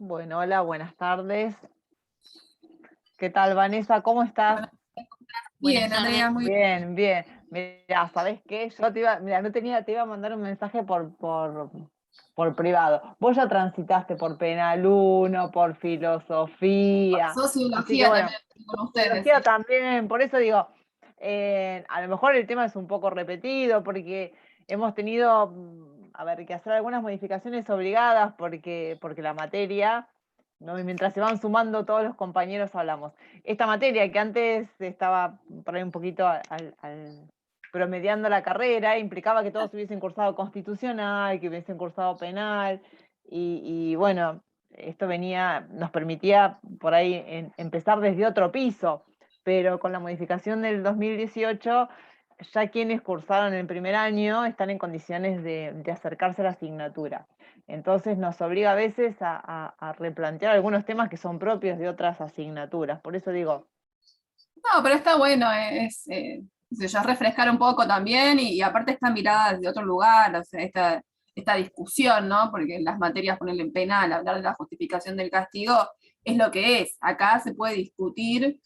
Bueno, hola, buenas tardes. ¿Qué tal, Vanessa? ¿Cómo estás? Bien, Andrea, muy bien. Bien, bien. Mira, ¿sabés qué? Yo mira, no tenía, te iba a mandar un mensaje por privado. Vos ya transitaste por Penal 1, por filosofía, así que Sociología bueno, también con ustedes, biología sí. también, por eso digo, a lo mejor el tema es un poco repetido, porque hemos tenido, a ver, que hacer algunas modificaciones obligadas, porque la materia, ¿no? Y mientras se van sumando todos los compañeros hablamos. Esta materia que antes estaba por ahí un poquito promediando la carrera, implicaba que todos hubiesen cursado constitucional, que hubiesen cursado penal, y bueno, esto nos permitía por ahí empezar desde otro piso, pero con la modificación del 2018, ya quienes cursaron el primer año están en condiciones de acercarse a la asignatura. Entonces nos obliga a veces a replantear algunos temas que son propios de otras asignaturas. Por eso digo, No, pero está bueno, qué sé yo, es refrescar un poco también y aparte esta mirada desde otro lugar, o sea, esta discusión, ¿no? Porque en las materias, ponerle en penal, hablar de la justificación del castigo, es lo que es. Acá se puede discutir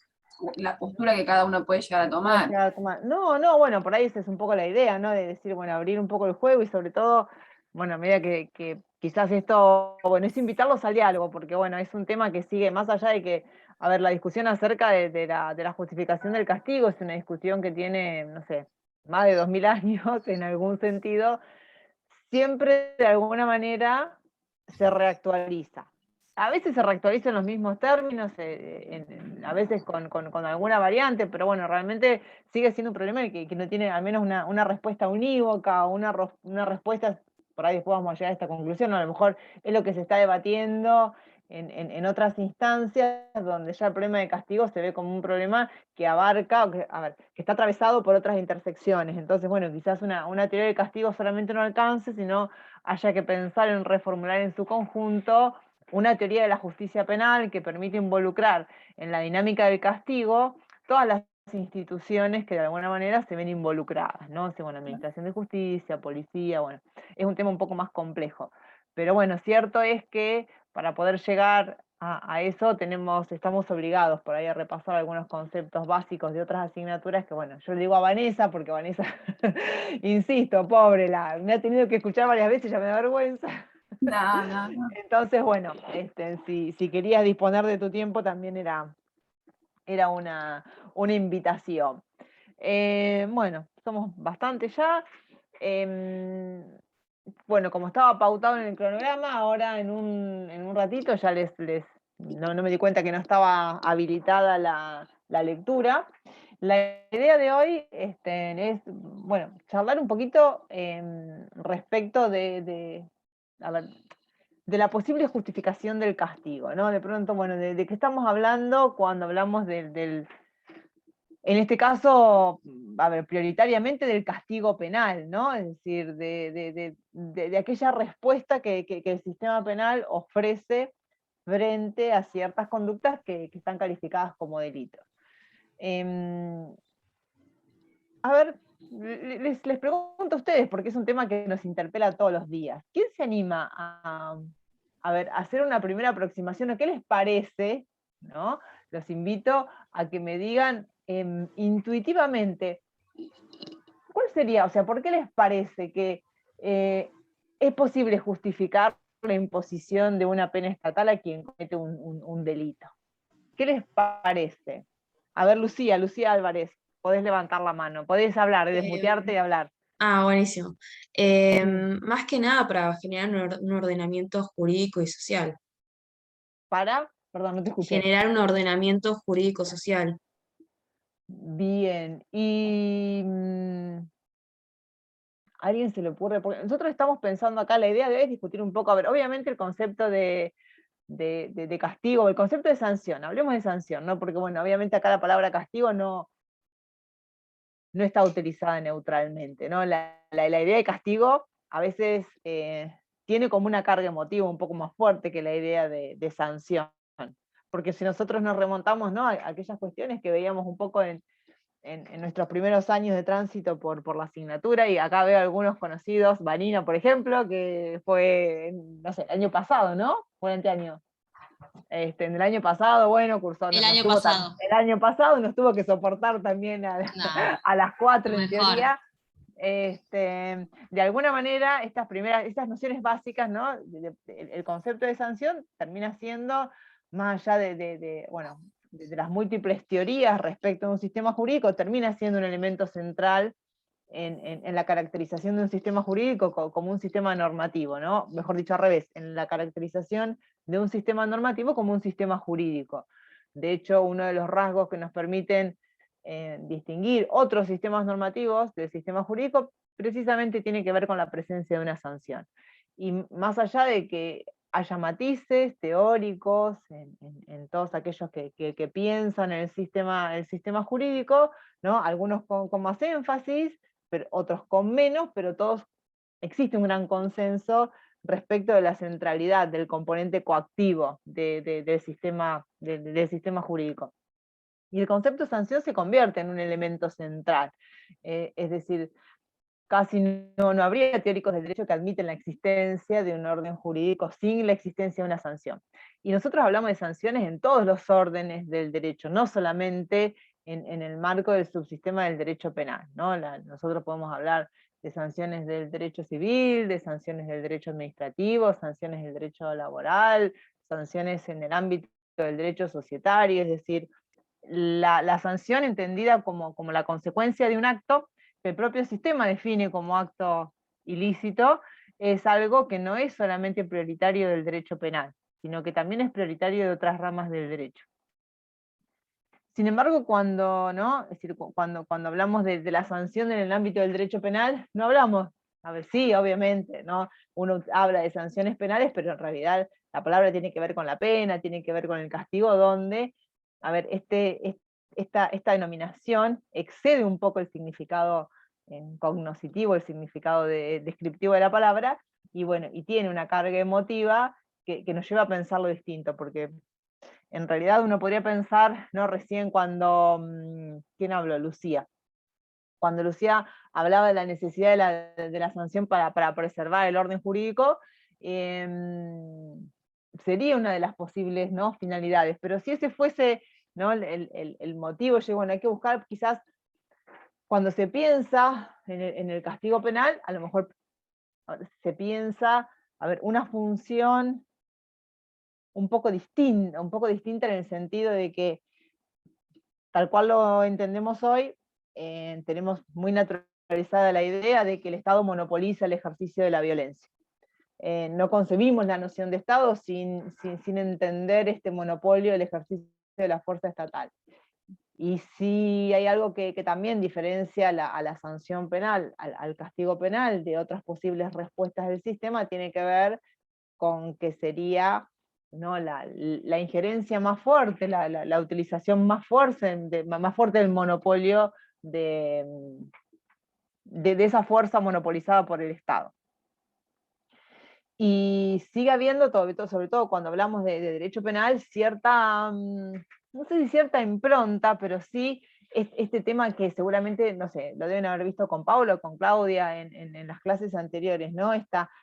la postura que cada uno puede llegar a puede tomar. llegar a tomar. No, no, bueno, por ahí esa es un poco la idea, ¿no? De decir, bueno, abrir un poco el juego y sobre todo, bueno, a medida que quizás esto, bueno, es invitarlos al diálogo, porque bueno, es un tema que sigue más allá de que, a ver, la discusión acerca de la justificación del castigo es una discusión que tiene, no sé, más de 2000 años en algún sentido, siempre de alguna manera se reactualiza. A veces se reactualiza en los mismos términos, a veces con alguna variante, pero bueno, realmente sigue siendo un problema que no tiene al menos una respuesta unívoca o una respuesta, por ahí después vamos a llegar a esta conclusión, ¿no? A lo mejor es lo que se está debatiendo en otras instancias, donde ya el problema de castigo se ve como un problema que abarca, a ver, que está atravesado por otras intersecciones. Entonces, bueno, quizás una teoría de castigo solamente no alcance, sino haya que pensar en reformular en su conjunto una teoría de la justicia penal que permite involucrar en la dinámica del castigo todas las instituciones que de alguna manera se ven involucradas, ¿no? O sea, bueno, administración de justicia, policía, bueno, es un tema un poco más complejo. Pero bueno, cierto es que para poder llegar a eso estamos obligados por ahí a repasar algunos conceptos básicos de otras asignaturas que, bueno, yo le digo a Vanessa, porque Vanessa, insisto, pobre, me ha tenido que escuchar varias veces, ya me da vergüenza. No, no, no. Entonces, bueno, si querías disponer de tu tiempo, también era una invitación. Bueno, somos bastante ya. Em, bueno, como estaba pautado en el cronograma, ahora en un ratito ya no me di cuenta que no estaba habilitada la lectura. La idea de hoy es, bueno, charlar un poquito respecto a ver, de la posible justificación del castigo, ¿no? De pronto, bueno, de qué estamos hablando cuando hablamos en este caso, a ver, prioritariamente del castigo penal, ¿no? Es decir, de aquella respuesta que el sistema penal ofrece frente a ciertas conductas que están calificadas como delitos. Em, a ver, les pregunto a ustedes, porque es un tema que nos interpela todos los días. ¿Quién se anima a ver, a hacer una primera aproximación? ¿O qué les parece? ¿No? Los invito a que me digan intuitivamente, ¿cuál sería? O sea, ¿por qué les parece que eh, es posible justificar la imposición de una pena estatal a quien comete un delito? ¿Qué les parece? A ver, Lucía Álvarez, podés levantar la mano, podés hablar, desmutearte y hablar. Buenísimo. Más que nada para generar un ordenamiento jurídico y social. Perdón, no te escuché. Generar un ordenamiento jurídico social. Bien, y ¿a alguien se le ocurre? Porque nosotros estamos pensando acá, la idea de hoy es discutir un poco, a ver, obviamente el concepto de castigo, el concepto de sanción, hablemos de sanción, ¿no? Porque bueno, obviamente acá la palabra castigo no está utilizada neutralmente, ¿no? La idea de castigo a veces tiene como una carga emotiva un poco más fuerte que la idea de sanción, porque si nosotros nos remontamos, ¿no?, a aquellas cuestiones que veíamos un poco en nuestros primeros años de tránsito por la asignatura, y acá veo algunos conocidos, Vanina, por ejemplo, que fue, no sé, el año pasado, ¿no? Fue el anteaño. En el año pasado, bueno, cursó. El año pasado. El año pasado nos tuvo que soportar también No, a las 4 en mejor. teoría. De alguna manera, estas nociones básicas, ¿no? El concepto de sanción termina siendo, más allá bueno, de las múltiples teorías respecto a un sistema jurídico, termina siendo un elemento central en la caracterización de un sistema jurídico como un sistema normativo, ¿no? Mejor dicho, al revés, en la caracterización de un sistema normativo como un sistema jurídico. De hecho, uno de los rasgos que nos permiten distinguir otros sistemas normativos del sistema jurídico precisamente tiene que ver con la presencia de una sanción. Y más allá de que haya matices teóricos en todos aquellos que piensan en el sistema jurídico, ¿no? Algunos con más énfasis, pero otros con menos, pero todos existe un gran consenso respecto de la centralidad del componente coactivo del sistema jurídico. Y el concepto de sanción se convierte en un elemento central. Es decir, casi no habría teóricos del derecho que admiten la existencia de un orden jurídico sin la existencia de una sanción. Y nosotros hablamos de sanciones en todos los órdenes del derecho, no solamente en el marco del subsistema del derecho penal, ¿no? Nosotros podemos hablar de sanciones del derecho civil, de sanciones del derecho administrativo, sanciones del derecho laboral, sanciones en el ámbito del derecho societario, es decir, la sanción entendida como la consecuencia de un acto que el propio sistema define como acto ilícito, es algo que no es solamente prioritario del derecho penal, sino que también es prioritario de otras ramas del derecho. Sin embargo, ¿no? Es decir, cuando hablamos de la sanción en el ámbito del derecho penal, no hablamos, a ver, sí, obviamente, ¿no? Uno habla de sanciones penales, pero en realidad la palabra tiene que ver con la pena, tiene que ver con el castigo, donde, a ver, esta denominación excede un poco el significado cognoscitivo, el significado descriptivo de la palabra, y bueno, y tiene una carga emotiva que nos lleva a pensarlo distinto, porque en realidad uno podría pensar, ¿no? Recién cuando, ¿quién habló? Lucía. Cuando Lucía hablaba de la necesidad de la sanción para preservar el orden jurídico, sería una de las posibles, ¿no? finalidades. Pero si ese fuese, ¿no? el motivo, bueno, hay que buscar quizás, cuando se piensa en el castigo penal, a lo mejor se piensa, a ver, una función un poco distinta en el sentido de que, tal cual lo entendemos hoy, tenemos muy naturalizada la idea de que el Estado monopoliza el ejercicio de la violencia. No concebimos la noción de Estado sin entender este monopolio del ejercicio de la fuerza estatal. Y si hay algo que también diferencia a la sanción penal, al castigo penal, de otras posibles respuestas del sistema, tiene que ver con que sería, ¿no? la injerencia más fuerte, la utilización más fuerte del monopolio de esa fuerza monopolizada por el Estado. Y sigue habiendo, sobre todo cuando hablamos de derecho penal, cierta, no sé si cierta impronta, pero sí este tema que seguramente, no sé, lo deben haber visto con Paulo, con Claudia en las clases anteriores, ¿no?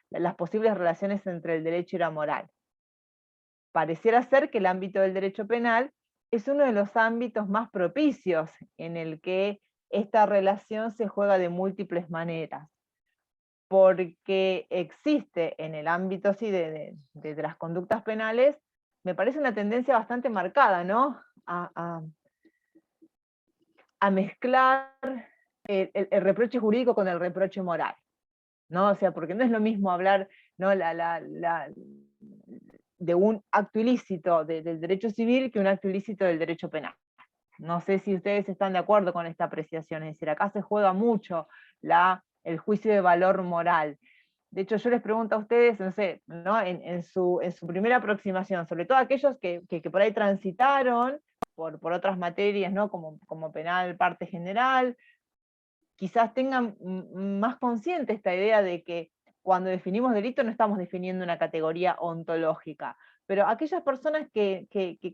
Las posibles relaciones entre el derecho y la moral. Pareciera ser que el ámbito del derecho penal es uno de los ámbitos más propicios en el que esta relación se juega de múltiples maneras, porque existe en el ámbito sí, de las conductas penales, me parece una tendencia bastante marcada, ¿no? A mezclar el reproche jurídico con el reproche moral, ¿no? O sea, porque no es lo mismo hablar, ¿no? de un acto ilícito del derecho civil que un acto ilícito del derecho penal. No sé si ustedes están de acuerdo con esta apreciación, es decir, acá se juega mucho el juicio de valor moral. De hecho, yo les pregunto a ustedes, no sé, ¿no? en su primera aproximación, sobre todo aquellos que por ahí transitaron por otras materias, ¿no? como penal, parte general, quizás tengan más consciente esta idea de que cuando definimos delito no estamos definiendo una categoría ontológica, pero aquellas personas que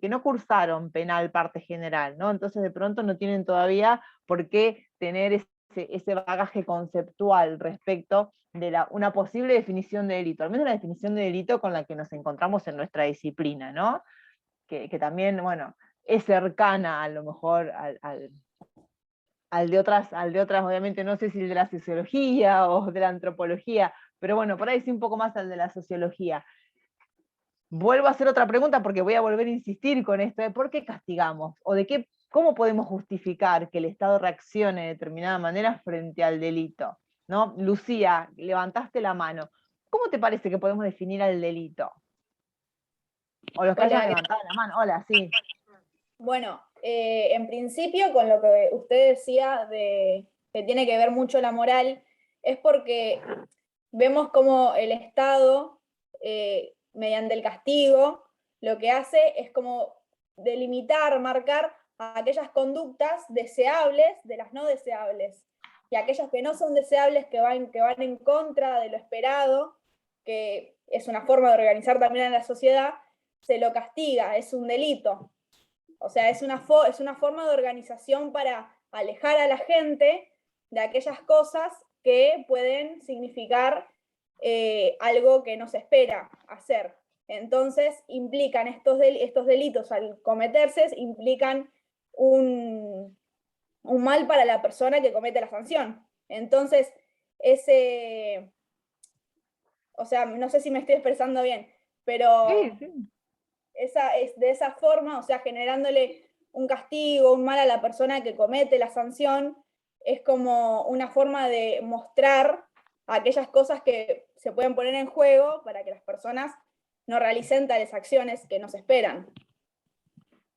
no cursaron penal parte general, ¿no? Entonces de pronto no tienen todavía por qué tener ese bagaje conceptual respecto de una posible definición de delito, al menos la definición de delito con la que nos encontramos en nuestra disciplina, ¿no? que también, bueno, es cercana a lo mejor al de otras, obviamente no sé si el de la sociología o de la antropología, pero bueno, por ahí sí un poco más al de la sociología. Vuelvo a hacer otra pregunta porque voy a volver a insistir con esto de por qué castigamos, o de cómo podemos justificar que el Estado reaccione de determinada manera frente al delito, ¿no? Lucía, levantaste la mano. ¿Cómo te parece que podemos definir al delito? O los que hayan Hola, levantado la mano. Hola, sí. bueno, en principio con lo que usted decía de que tiene que ver mucho la moral, es porque vemos como el Estado, mediante el castigo, lo que hace es como delimitar, marcar aquellas conductas deseables de las no deseables, y aquellas que no son deseables, que van en contra de lo esperado, que es una forma de organizar también a la sociedad, se lo castiga, es un delito. O sea, es una forma de organización para alejar a la gente de aquellas cosas que pueden significar algo que no se espera hacer. Entonces, implican estos delitos al cometerse, implican un mal para la persona que comete la sanción. Entonces, o sea, no sé si me estoy expresando bien, pero Sí. es de esa forma, o sea, generándole un castigo, un mal a la persona que comete la sanción, es como una forma de mostrar aquellas cosas que se pueden poner en juego para que las personas no realicen tales acciones que no se esperan.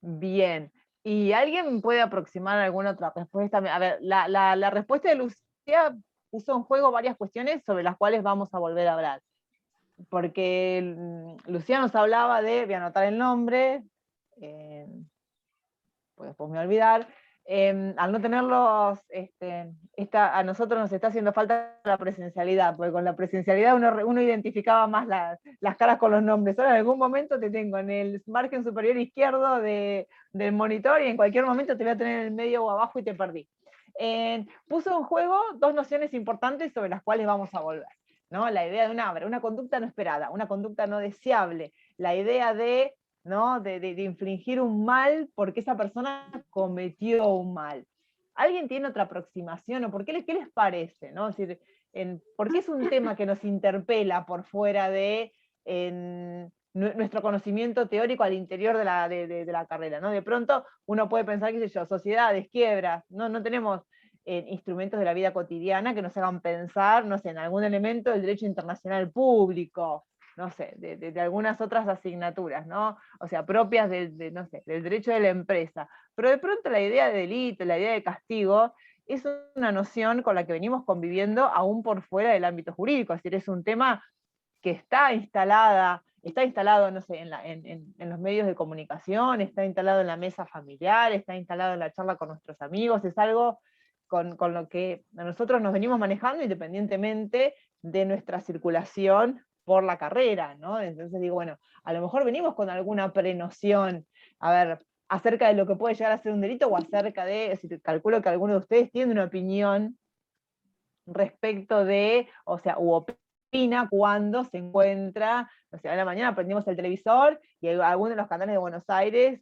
Bien. ¿Y alguien puede aproximar alguna otra respuesta? A ver, la respuesta de Lucía puso en juego varias cuestiones sobre las cuales vamos a volver a hablar. Porque Lucía nos hablaba de, voy a anotar el nombre, pues después me voy a olvidar, al no tenerlos, a nosotros nos está haciendo falta la presencialidad, porque con la presencialidad uno identificaba más las caras con los nombres. Ahora en algún momento te tengo en el margen superior izquierdo del monitor y en cualquier momento te voy a tener en el medio o abajo y te perdí. Puso en juego dos nociones importantes sobre las cuales vamos a volver, ¿no? La idea de una conducta no esperada, una conducta no deseable, la idea de, ¿no? de infligir un mal porque esa persona cometió un mal. ¿Alguien tiene otra aproximación? ¿O qué les parece? ¿No? Es decir, ¿por qué es un tema que nos interpela por fuera de nuestro conocimiento teórico al interior de la carrera? ¿No? De pronto uno puede pensar, qué sé yo, sociedades, quiebras, no tenemos instrumentos de la vida cotidiana que nos hagan pensar, no sé, en algún elemento del derecho internacional público, no sé, de algunas otras asignaturas, ¿no? O sea, propias no sé, del derecho de la empresa. Pero de pronto la idea de delito, la idea de castigo, es una noción con la que venimos conviviendo aún por fuera del ámbito jurídico, es decir, es un tema que está instalado, no sé, en los medios de comunicación, está instalado en la mesa familiar, está instalado en la charla con nuestros amigos, es algo con lo que nosotros nos venimos manejando independientemente de nuestra circulación por la carrera, ¿no? Entonces digo, bueno, a lo mejor venimos con alguna prenoción, a ver, acerca de lo que puede llegar a ser un delito o acerca de, es decir, calculo que alguno de ustedes tiene una opinión respecto de, o sea, u opina cuando se encuentra, o sea, a la mañana prendimos el televisor y algunos de los canales de Buenos Aires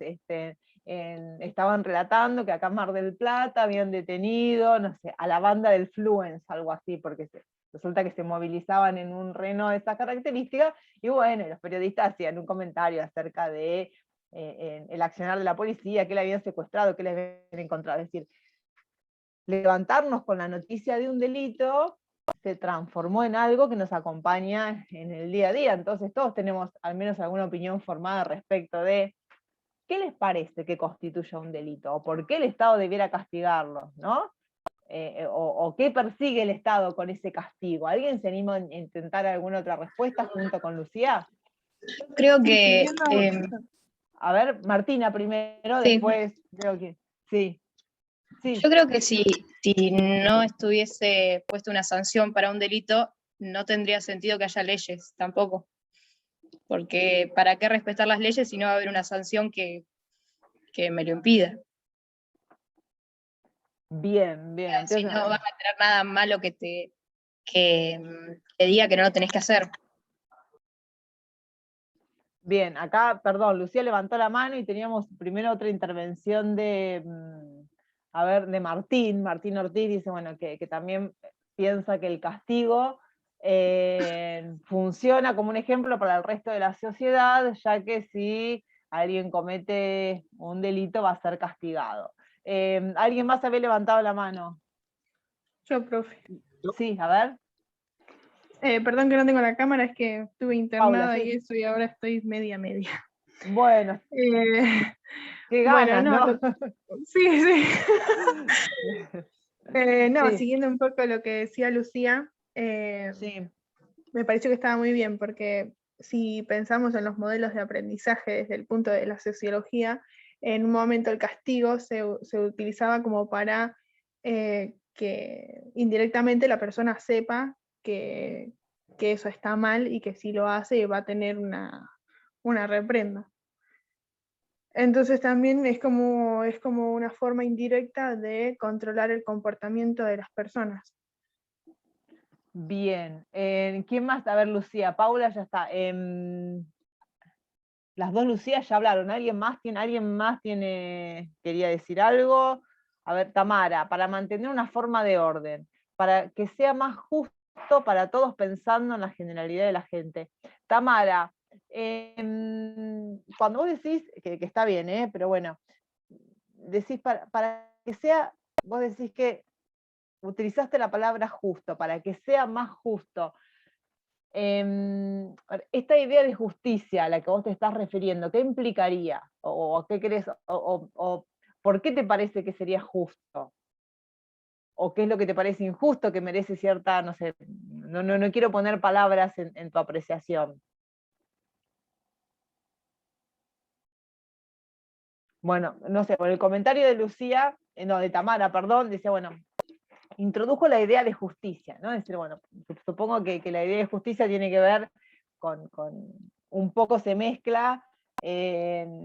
estaban relatando que acá en Mar del Plata habían detenido, no sé, a la banda del Fluence, algo así, porque resulta que se movilizaban en un Renault de estas características, y bueno, los periodistas hacían un comentario acerca de el accionar de la policía, que le habían secuestrado, que le habían encontrado. Es decir, levantarnos con la noticia de un delito se transformó en algo que nos acompaña en el día a día. Entonces todos tenemos al menos alguna opinión formada respecto de qué les parece que constituya un delito, o por qué el Estado debiera castigarlo, ¿no? O qué persigue el Estado con ese castigo. ¿Alguien se anima a intentar alguna otra respuesta junto con Lucía? Creo que, A ver, Martina primero, sí, después creo que... Sí, sí. Yo creo que si no estuviese puesta una sanción para un delito, no tendría sentido que haya leyes tampoco. Porque ¿para qué respetar las leyes si no va a haber una sanción que me lo impida? Bien, bien. Si Entonces, no va a tener nada malo que te diga que no lo tenés que hacer. Bien, acá, perdón, Lucía levantó la mano y teníamos primero otra intervención de, de Martín Ortiz, dice, bueno, que también piensa que el castigo funciona como un ejemplo para el resto de la sociedad, ya que si alguien comete un delito va a ser castigado. ¿Alguien más había levantado la mano? Yo, profe. Sí, a ver. Perdón que no tengo la cámara, es que estuve internada Paula, sí. y eso, y ahora estoy media. Bueno, Eh, qué bueno, ganas, no, ¿no? sí, sí. No, Sí. siguiendo un poco lo que decía Lucía, Sí. me pareció que estaba muy bien, porque si pensamos en los modelos de aprendizaje desde el punto de la sociología, en un momento el castigo se utilizaba como para que indirectamente la persona sepa que eso está mal y que si lo hace va a tener una reprenda. Entonces también es como una forma indirecta de controlar el comportamiento de las personas. Bien. ¿Quién más? A ver, Lucía. Paula ya está. Las dos Lucías ya hablaron. ¿Alguien más quería decir algo? A ver, Tamara, para mantener una forma de orden, para que sea más justo para todos pensando en la generalidad de la gente. Tamara, cuando vos decís, que está bien, pero bueno, decís para que sea, vos decís que utilizaste la palabra justo, para que sea más justo. Esta idea de justicia a la que vos te estás refiriendo, ¿qué implicaría? ¿O qué crees? ¿O por qué te parece que sería justo? ¿O qué es lo que te parece injusto, que merece cierta, no sé, no quiero poner palabras en tu apreciación? Bueno, no sé, por el comentario de Lucía, de Tamara, perdón, decía, bueno, introdujo la idea de justicia, ¿no? Es decir, bueno, supongo que la idea de justicia tiene que ver con un poco se mezcla de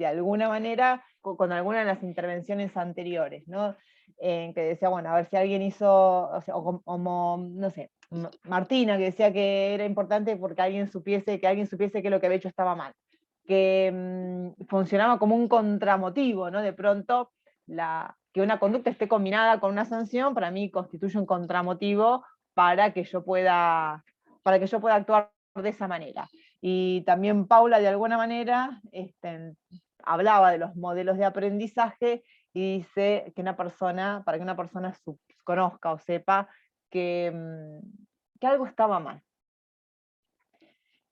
alguna manera con alguna de las intervenciones anteriores, ¿no? Que decía, bueno, a ver si alguien hizo, o sea, o como, no sé, Martina, que decía que era importante porque alguien supiese que lo que había hecho estaba mal, que funcionaba como un contramotivo, ¿no? De pronto, que una conducta esté combinada con una sanción, para mí constituye un contramotivo para que yo pueda actuar de esa manera. Y también Paula, de alguna manera, hablaba de los modelos de aprendizaje y dice que para que una persona conozca o sepa que algo estaba mal.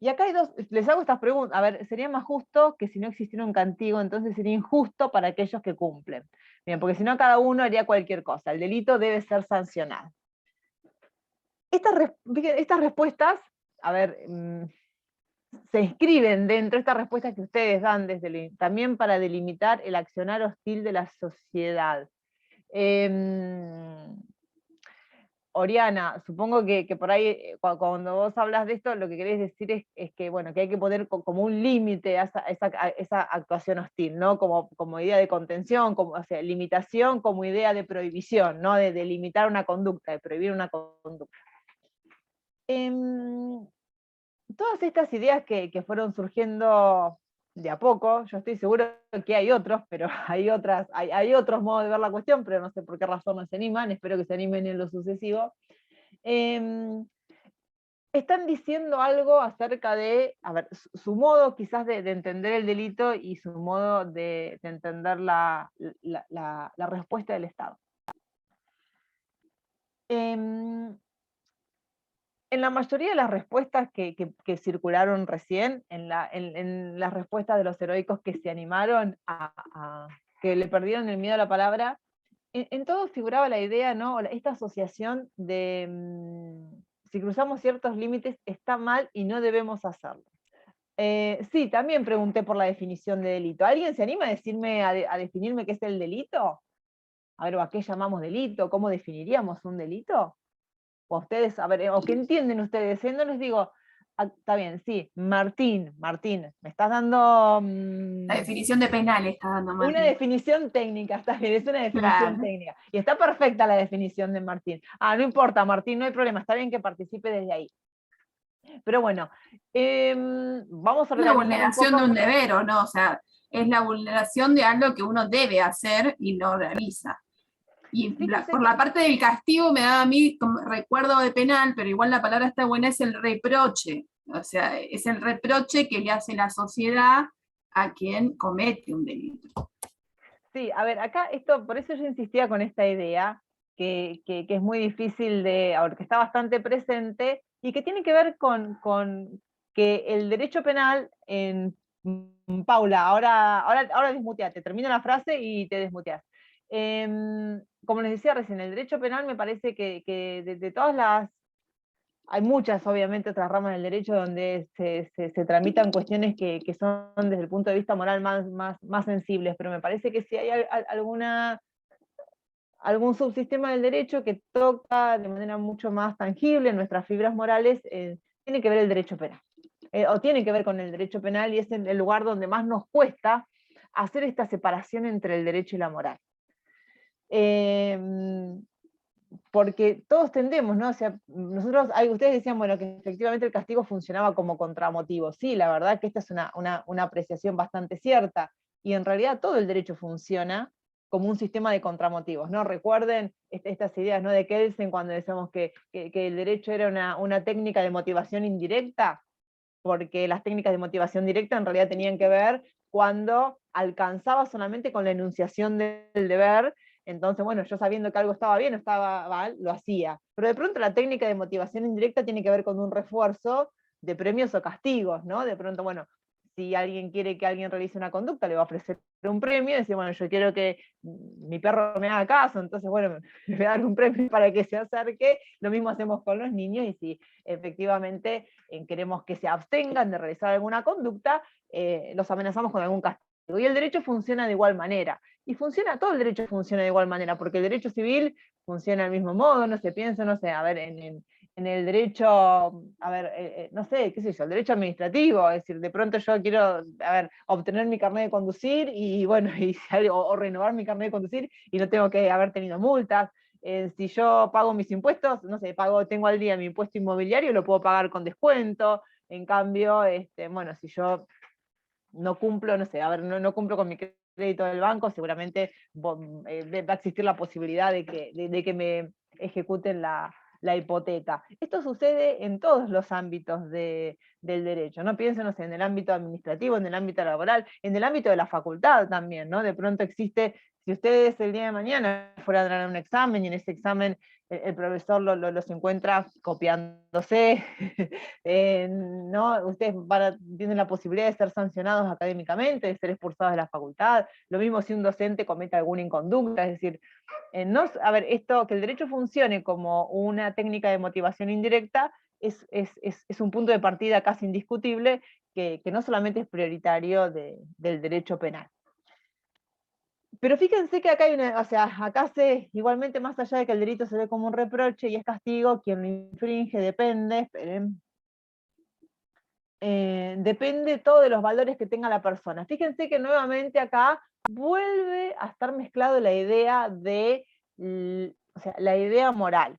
Y acá les hago estas preguntas. A ver, sería más justo que si no existiera un castigo, entonces sería injusto para aquellos que cumplen. Bien, porque si no cada uno haría cualquier cosa. El delito debe ser sancionado. Estas respuestas, a ver, se inscriben dentro de estas respuestas que ustedes dan también para delimitar el accionar hostil de la sociedad. Oriana, supongo que por ahí, cuando vos hablas de esto, lo que querés decir es que, bueno, que hay que poner como un límite a esa actuación hostil, ¿no? Como idea de contención, o sea, limitación como idea de prohibición, ¿no? De limitar una conducta, de prohibir una conducta. Todas estas ideas que fueron surgiendo de a poco, yo estoy seguro que hay otros, pero hay otros modos de ver la cuestión, pero no sé por qué razón no se animan, espero que se animen en lo sucesivo. Están diciendo algo acerca de, a ver, su modo quizás de entender el delito y su modo de entender la respuesta del Estado. En la mayoría de las respuestas que circularon recién, en las respuestas de los heroicos que se animaron que le perdieron el miedo a la palabra, en todo figuraba la idea, ¿no? Esta asociación de si cruzamos ciertos límites está mal y no debemos hacerlo. Sí, también pregunté por la definición de delito. ¿Alguien se anima a decirme, a definirme qué es el delito? A ver, ¿o a qué llamamos delito? ¿Cómo definiríamos un delito? O ustedes, a ver, o qué entienden ustedes, no les digo, está bien, sí, Martín, me estás dando La definición de penal está dando Martín. una definición técnica, está bien, es una definición técnica. Y está perfecta la definición de Martín. No importa, Martín, no hay problema, está bien que participe desde ahí. Pero bueno, vamos a Es la organizar un vulneración poco. de un deber, ¿o no? O sea, es la vulneración de algo que uno debe hacer y no realiza. Y Fíjense por que la parte del castigo me da a mí como recuerdo de penal, pero igual la palabra está buena, es el reproche. O sea, es el reproche que le hace la sociedad a quien comete un delito. sí, a ver, acá esto, por eso yo insistía con esta idea, que es muy difícil de, ahora que está bastante presente, y que tiene que ver con que el derecho penal Paula, ahora desmuteate, termino la frase y te desmuteas. Como les decía recién, el derecho penal me parece que de todas las, hay muchas, obviamente, otras ramas del derecho donde se tramitan cuestiones que son desde el punto de vista moral más sensibles, pero me parece que si hay algún subsistema del derecho que toca de manera mucho más tangible nuestras fibras morales, tiene que ver el derecho penal. O tiene que ver con el derecho penal, y es el lugar donde más nos cuesta hacer esta separación entre el derecho y la moral. Porque todos tendemos, ¿no? O sea, nosotros, ustedes decían, bueno, que efectivamente el castigo funcionaba como contramotivo. Sí, la verdad que esta es una apreciación bastante cierta, y en realidad todo el derecho funciona como un sistema de contramotivos, ¿no? Recuerden estas ideas, ¿no?, de Kelsen, cuando decíamos que el derecho era una técnica de motivación indirecta, porque las técnicas de motivación directa en realidad tenían que ver cuando alcanzaba solamente con la enunciación del deber. Entonces, bueno, yo sabiendo que algo estaba bien o estaba mal, lo hacía. Pero de pronto la técnica de motivación indirecta tiene que ver con un refuerzo de premios o castigos, ¿no? De pronto, bueno, si alguien quiere que alguien realice una conducta, le va a ofrecer un premio, y decir, bueno, yo quiero que mi perro me haga caso, entonces, bueno, le voy a dar un premio para que se acerque. Lo mismo hacemos con los niños, y si efectivamente queremos que se abstengan de realizar alguna conducta, los amenazamos con algún castigo. Y el derecho funciona de igual manera. Y todo el derecho funciona de igual manera, porque el derecho civil funciona del mismo modo, no se piensa, no sé, a ver, en el derecho, a ver, no sé, qué sé yo, el derecho administrativo, es decir, de pronto yo quiero, a ver, obtener mi carnet de conducir, y bueno, o renovar mi carnet de conducir, y no tengo que haber tenido multas. Si yo pago mis impuestos, no sé, tengo al día mi impuesto inmobiliario, lo puedo pagar con descuento. En cambio, bueno, si yo no cumplo, no sé, a ver, no cumplo con mi crédito del banco, seguramente va a existir la posibilidad de que me ejecuten la hipoteca. Esto sucede en todos los ámbitos del derecho, ¿no? Piensen, no sé, en el ámbito administrativo, en el ámbito laboral, en el ámbito de la facultad también, ¿no? De pronto existe, si ustedes el día de mañana fueran a dar un examen, y en ese examen el profesor los encuentra copiándose, ¿no? Ustedes tienen la posibilidad de ser sancionados académicamente, de ser expulsados de la facultad. Lo mismo si un docente comete alguna inconducta, es decir, a ver, que el derecho funcione como una técnica de motivación indirecta es un punto de partida casi indiscutible, que no solamente es prioritario del derecho penal. Pero fíjense que acá o sea, acá igualmente, más allá de que el delito se ve como un reproche y es castigo, quien lo infringe depende todo de los valores que tenga la persona. Fíjense que nuevamente acá vuelve a estar mezclado la idea o sea, la idea moral.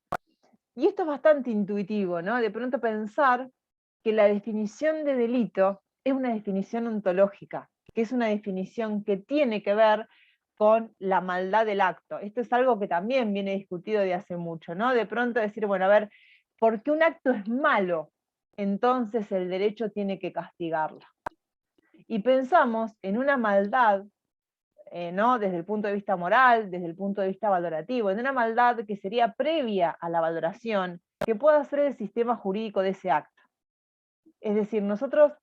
Y esto es bastante intuitivo, ¿no? De pronto pensar que la definición de delito es una definición ontológica, que es una definición que tiene que ver con la maldad del acto. Esto es algo que también viene discutido de hace mucho, ¿no? De pronto decir, bueno, a ver, ¿por qué un acto es malo? Entonces el derecho tiene que castigarlo. Y pensamos en una maldad, ¿no?, desde el punto de vista moral, desde el punto de vista valorativo, en una maldad que sería previa a la valoración, que pueda ser el sistema jurídico de ese acto. Es decir, nosotros,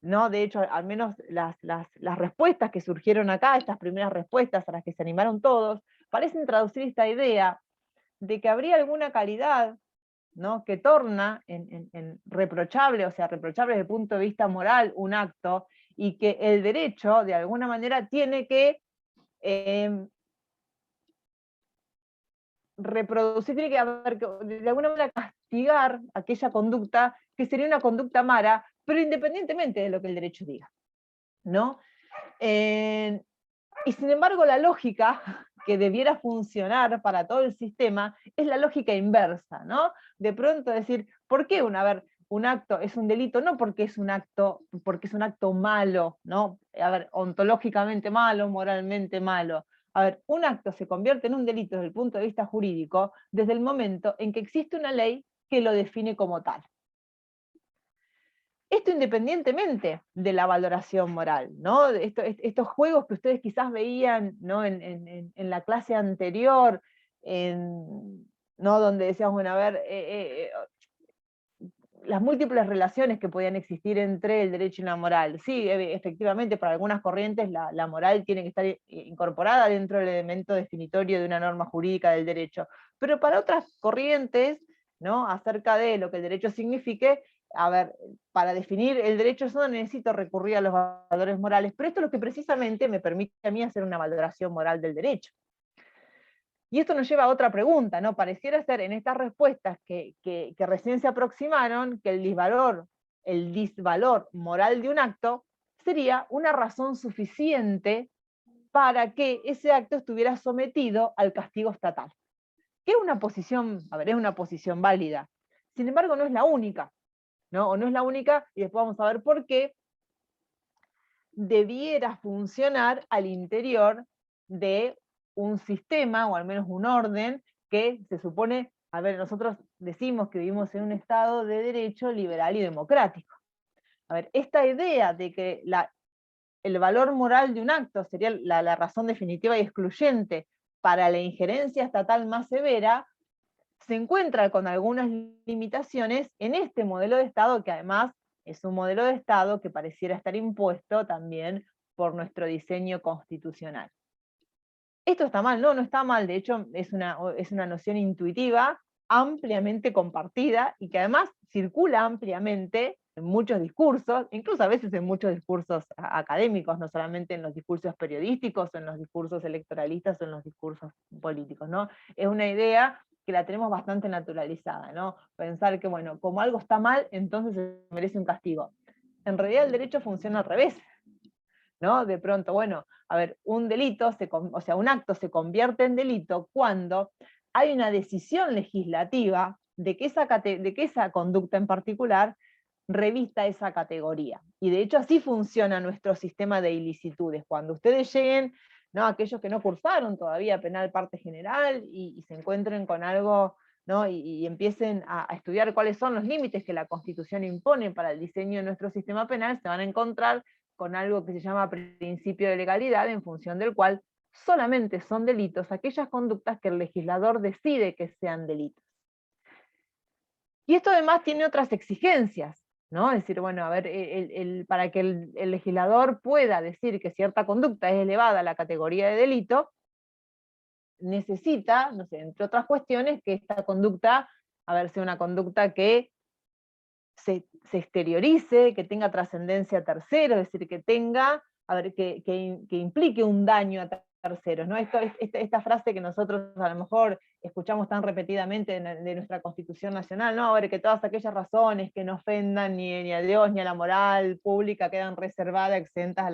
¿no?, de hecho, al menos las respuestas que surgieron acá, estas primeras respuestas a las que se animaron todos, parecen traducir esta idea de que habría alguna calidad, ¿no?, que torna en reprochable, o sea, reprochable desde el punto de vista moral un acto, y que el derecho, de alguna manera, tiene que reproducir, tiene que haber, de alguna manera, castigar aquella conducta que sería una conducta mala, pero independientemente de lo que el derecho diga, ¿no? Y sin embargo, la lógica que debiera funcionar para todo el sistema es la lógica inversa, ¿no? De pronto decir, ¿por qué un acto es un delito no porque es un acto malo, ¿no? A ver, ontológicamente malo, moralmente malo. A ver, un acto se convierte en un delito desde el punto de vista jurídico desde el momento en que existe una ley que lo define como tal. Esto independientemente de la valoración moral, ¿no? Estos juegos que ustedes quizás veían, ¿no? en la clase anterior, ¿no? Donde decíamos, bueno, a ver, las múltiples relaciones que podían existir entre el derecho y la moral. Sí, efectivamente, para algunas corrientes la moral tiene que estar incorporada dentro del elemento definitorio de una norma jurídica del derecho, pero para otras corrientes, ¿no? Acerca de lo que el derecho signifique, a ver, para definir el derecho yo no necesito recurrir a los valores morales, pero esto es lo que precisamente me permite a mí hacer una valoración moral del derecho. Y esto nos lleva a otra pregunta, ¿no? Pareciera ser en estas respuestas que recién se aproximaron, que el disvalor moral de un acto sería una razón suficiente para que ese acto estuviera sometido al castigo estatal. Que es una posición, a ver, es una posición válida. Sin embargo, no es la única, ¿no? O no es la única, y después vamos a ver por qué debiera funcionar al interior de un sistema, o al menos un orden, que se supone, a ver, nosotros decimos que vivimos en un Estado de derecho liberal y democrático. A ver, esta idea de que el valor moral de un acto sería la razón definitiva y excluyente para la injerencia estatal más severa, se encuentra con algunas limitaciones en este modelo de Estado, que además es un modelo de Estado que pareciera estar impuesto también por nuestro diseño constitucional. ¿Esto está mal? No, no está mal, de hecho es una noción intuitiva, ampliamente compartida, y que además circula ampliamente en muchos discursos, incluso a veces en muchos discursos académicos, no solamente en los discursos periodísticos, o en los discursos electoralistas, o en los discursos políticos, ¿no? Es una idea que la tenemos bastante naturalizada, ¿no? Pensar que, bueno, como algo está mal, entonces se merece un castigo. En realidad el derecho funciona al revés, ¿no? De pronto, bueno, a ver, un delito, o sea, un acto se convierte en delito cuando hay una decisión legislativa de que esa conducta en particular revista esa categoría. Y de hecho así funciona nuestro sistema de ilicitudes. Cuando ustedes lleguen, ¿no? Aquellos que no cursaron todavía penal parte general y se encuentren con algo, ¿no? y empiecen a estudiar cuáles son los límites que la Constitución impone para el diseño de nuestro sistema penal, se van a encontrar con algo que se llama principio de legalidad, en función del cual solamente son delitos aquellas conductas que el legislador decide que sean delitos. Y esto además tiene otras exigencias, ¿no? Es decir, bueno, a ver, para que el legislador pueda decir que cierta conducta es elevada a la categoría de delito, necesita, no sé, entre otras cuestiones, que esta conducta, a ver, sea una conducta que se exteriorice, que tenga trascendencia a terceros, es decir, que tenga, a ver, que implique un daño a terceros, ¿no? Esta frase que nosotros a lo mejor escuchamos tan repetidamente de nuestra Constitución Nacional, ¿no? A ver, que todas aquellas razones que no ofendan ni a Dios ni a la moral pública quedan reservadas, exentas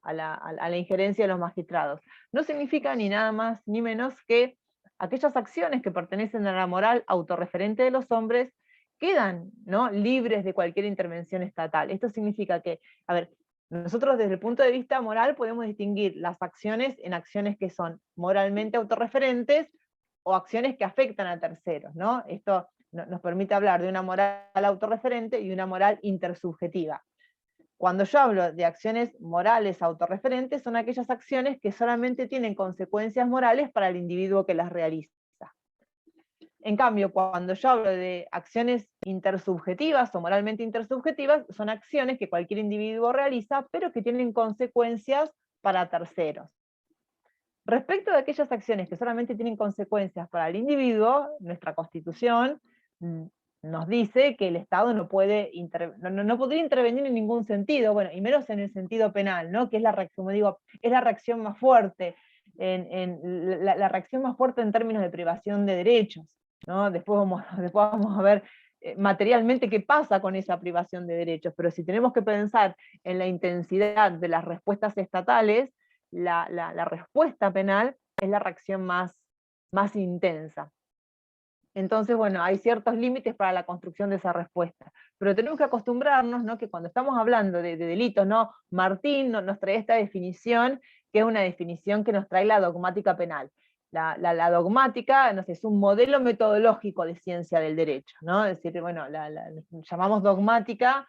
a la injerencia de los magistrados. No significa ni nada más ni menos que aquellas acciones que pertenecen a la moral autorreferente de los hombres quedan, ¿no? libres de cualquier intervención estatal. Esto significa que, a ver, nosotros desde el punto de vista moral podemos distinguir las acciones en acciones que son moralmente autorreferentes o acciones que afectan a terceros, ¿no? Esto nos permite hablar de una moral autorreferente y una moral intersubjetiva. Cuando yo hablo de acciones morales autorreferentes, son aquellas acciones que solamente tienen consecuencias morales para el individuo que las realiza. En cambio, cuando yo hablo de acciones intersubjetivas o moralmente intersubjetivas, son acciones que cualquier individuo realiza, pero que tienen consecuencias para terceros. Respecto de aquellas acciones que solamente tienen consecuencias para el individuo, nuestra Constitución nos dice que el Estado no podría intervenir en ningún sentido, bueno, y menos en el sentido penal, ¿no? Que es la reacción, como digo, es la reacción más fuerte, la reacción más fuerte en términos de privación de derechos, ¿no? Después vamos a ver materialmente qué pasa con esa privación de derechos, pero si tenemos que pensar en la intensidad de las respuestas estatales, la respuesta penal es la reacción más intensa. Entonces, bueno, hay ciertos límites para la construcción de esa respuesta. Pero tenemos que acostumbrarnos, ¿no?, que cuando estamos hablando de delitos, ¿no?, Martín nos trae esta definición, que es una definición que nos trae la dogmática penal. La dogmática, no sé, es un modelo metodológico de ciencia del derecho, ¿no? Es decir, bueno, llamamos dogmática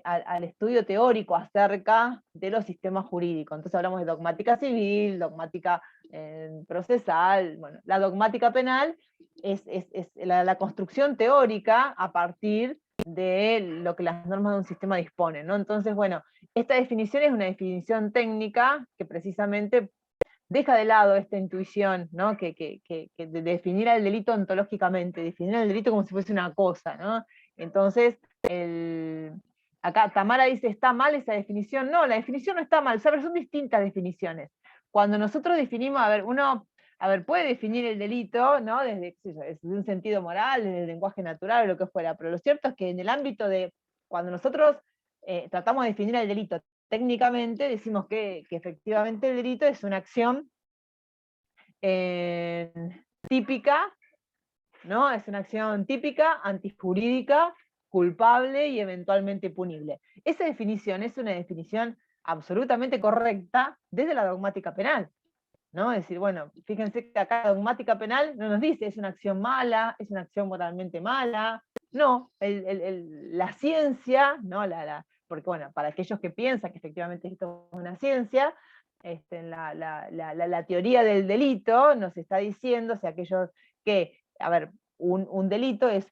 al estudio teórico acerca de los sistemas jurídicos. Entonces hablamos de dogmática civil, dogmática procesal. Bueno, la dogmática penal es la construcción teórica a partir de lo que las normas de un sistema disponen, ¿no? Entonces, bueno, esta definición es una definición técnica que precisamente deja de lado esta intuición, ¿no?, que de definir al delito ontológicamente, definir al delito como si fuese una cosa, ¿no? Entonces, acá Tamara dice, ¿está mal esa definición? No, la definición no está mal, ¿sabes? Son distintas definiciones. Cuando nosotros definimos, uno puede definir el delito, ¿no?, desde un sentido moral, desde el lenguaje natural, o lo que fuera, pero lo cierto es que en el ámbito de, cuando nosotros tratamos de definir el delito técnicamente, decimos que efectivamente el delito es una acción típica, ¿no? Es una acción típica, antijurídica, culpable y eventualmente punible. Esa definición es una definición absolutamente correcta desde la dogmática penal, ¿no? Es decir, bueno, fíjense que acá la dogmática penal no nos dice es una acción mala, es una acción moralmente mala. No, la ciencia, ¿no? Porque bueno, para aquellos que piensan que efectivamente esto es una ciencia, la teoría del delito nos está diciendo, o sea, aquellos que, un delito es,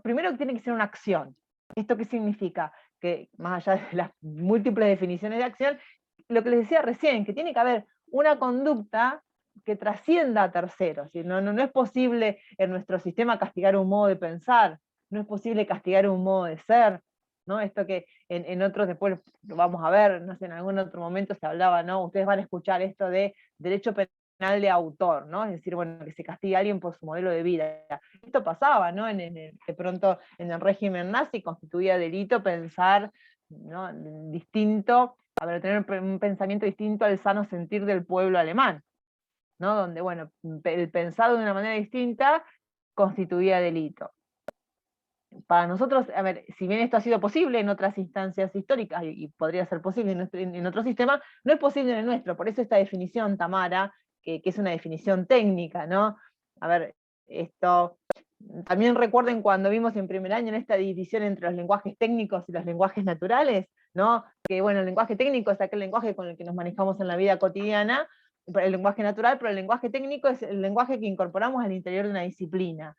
primero tiene que ser una acción. ¿Esto qué significa? Que más allá de las múltiples definiciones de acción, lo que les decía recién, que tiene que haber una conducta que trascienda a terceros. No es posible en nuestro sistema castigar un modo de pensar, no es posible castigar un modo de ser, ¿no? Esto que en otros después lo vamos a ver, no sé, en algún otro momento se hablaba, ¿no? Ustedes van a escuchar esto de derecho penal de autor, ¿no? Es decir, bueno, que se castiga a alguien por su modelo de vida. Esto pasaba, ¿no? De pronto en el régimen nazi constituía delito pensar, ¿no?, distinto, tener un pensamiento distinto al sano sentir del pueblo alemán, ¿no? Donde, bueno, el pensado de una manera distinta constituía delito. Para nosotros, si bien esto ha sido posible en otras instancias históricas, y podría ser posible en otro sistema, no es posible en el nuestro. Por eso esta definición, Tamara, que es una definición técnica, ¿no? Esto, también recuerden cuando vimos en primer año en esta división entre los lenguajes técnicos y los lenguajes naturales, ¿no? Que bueno, el lenguaje técnico es aquel lenguaje con el que nos manejamos en la vida cotidiana, el lenguaje natural, pero el lenguaje técnico es el lenguaje que incorporamos al interior de una disciplina.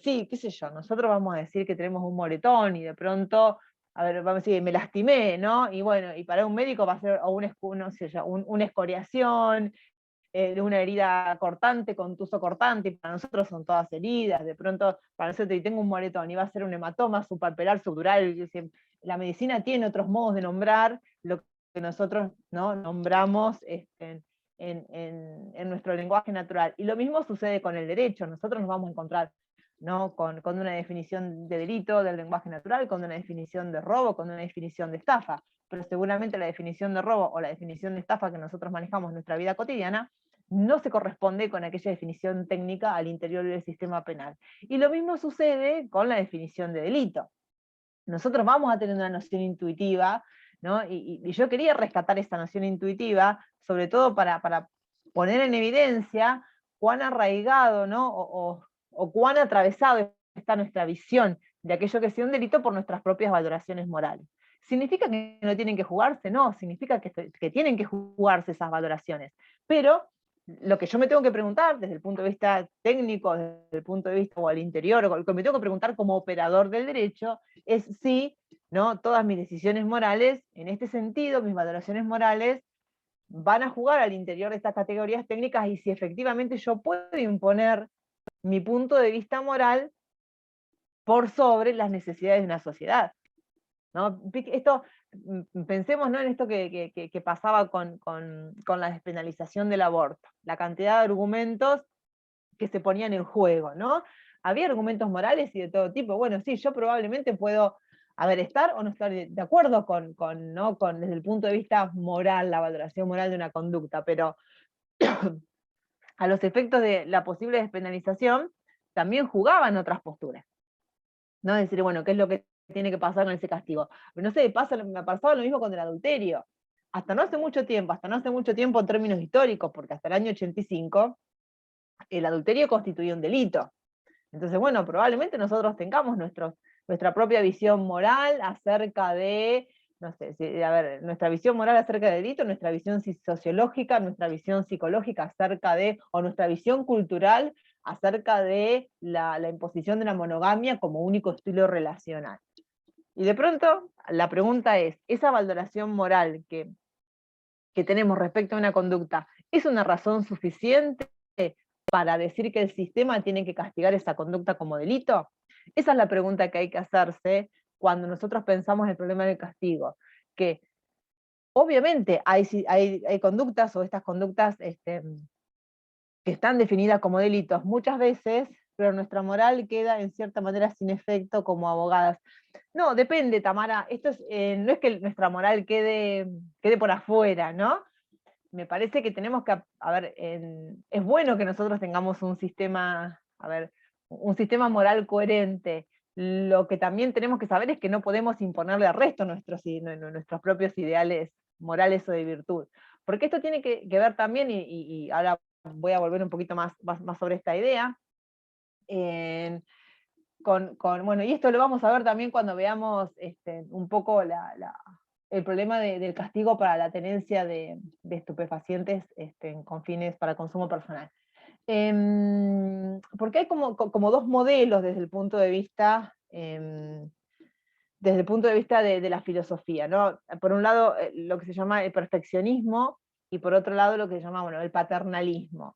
Sí, qué sé yo, nosotros vamos a decir que tenemos un moretón y de pronto, vamos a decir, me lastimé, ¿no? Y bueno, y para un médico va a ser una escoriación, de una herida cortante, contuso cortante, y para nosotros son todas heridas. De pronto, para nosotros tengo un moretón y va a ser un hematoma subpalpebral subdural. La medicina tiene otros modos de nombrar lo que nosotros, ¿no?, nombramos en nuestro lenguaje natural. Y lo mismo sucede con el derecho. Nosotros nos vamos a encontrar, ¿no?, con una definición de delito del lenguaje natural, con una definición de robo, con una definición de estafa, pero seguramente la definición de robo o la definición de estafa que nosotros manejamos en nuestra vida cotidiana no se corresponde con aquella definición técnica al interior del sistema penal. Y lo mismo sucede con la definición de delito. Nosotros vamos a tener una noción intuitiva, ¿no? Y yo quería rescatar esta noción intuitiva, sobre todo para poner en evidencia cuán arraigado, ¿no?, o cuán atravesado está nuestra visión de aquello que es un delito por nuestras propias valoraciones morales. ¿Significa que no tienen que jugarse? No, significa que tienen que jugarse esas valoraciones. Pero lo que yo me tengo que preguntar desde el punto de vista técnico, desde el punto de vista o al interior, o lo que me tengo que preguntar como operador del derecho, es si, ¿no?, todas mis decisiones morales, en este sentido, mis valoraciones morales, van a jugar al interior de estas categorías técnicas, y si efectivamente yo puedo imponer mi punto de vista moral por sobre las necesidades de una sociedad, ¿no? Esto, pensemos, ¿no?, en esto que pasaba con la despenalización del aborto, la cantidad de argumentos que se ponían en juego, ¿no? Había argumentos morales y de todo tipo. Bueno, sí, yo probablemente puedo estar o no estar de acuerdo ¿no?, desde el punto de vista moral, la valoración moral de una conducta, pero a los efectos de la posible despenalización, también jugaban otras posturas. ¿No? Es decir, bueno, ¿qué es lo que tiene que pasar con ese castigo? Pero no sé, me pasaba lo mismo con el adulterio. Hasta no hace mucho tiempo en términos históricos, porque hasta el año 85, el adulterio constituía un delito. Entonces, bueno, probablemente nosotros tengamos nuestra propia visión moral acerca de, no sé, nuestra visión moral acerca del delito, nuestra visión sociológica, nuestra visión psicológica acerca de, o nuestra visión cultural acerca de la imposición de la monogamia como único estilo relacional. Y de pronto, la pregunta es, ¿esa valoración moral que tenemos respecto a una conducta es una razón suficiente para decir que el sistema tiene que castigar esa conducta como delito? Esa es la pregunta que hay que hacerse cuando nosotros pensamos el problema del castigo, que obviamente hay conductas, o estas conductas que están definidas como delitos muchas veces, pero nuestra moral queda en cierta manera sin efecto como abogadas. No, depende, Tamara, no es que nuestra moral quede por afuera, ¿no? Me parece que tenemos que, es bueno que nosotros tengamos un sistema moral coherente. Lo que también tenemos que saber es que no podemos imponerle al resto nuestros propios ideales morales o de virtud. Porque esto tiene que ver también, y ahora voy a volver un poquito más sobre esta idea, bueno, y esto lo vamos a ver también cuando veamos un poco el problema del castigo para la tenencia de estupefacientes con fines para consumo personal. Porque hay como dos modelos desde el punto de vista de la filosofía, ¿no? Por un lado, lo que se llama el perfeccionismo, y por otro lado lo que se llama, bueno, el paternalismo.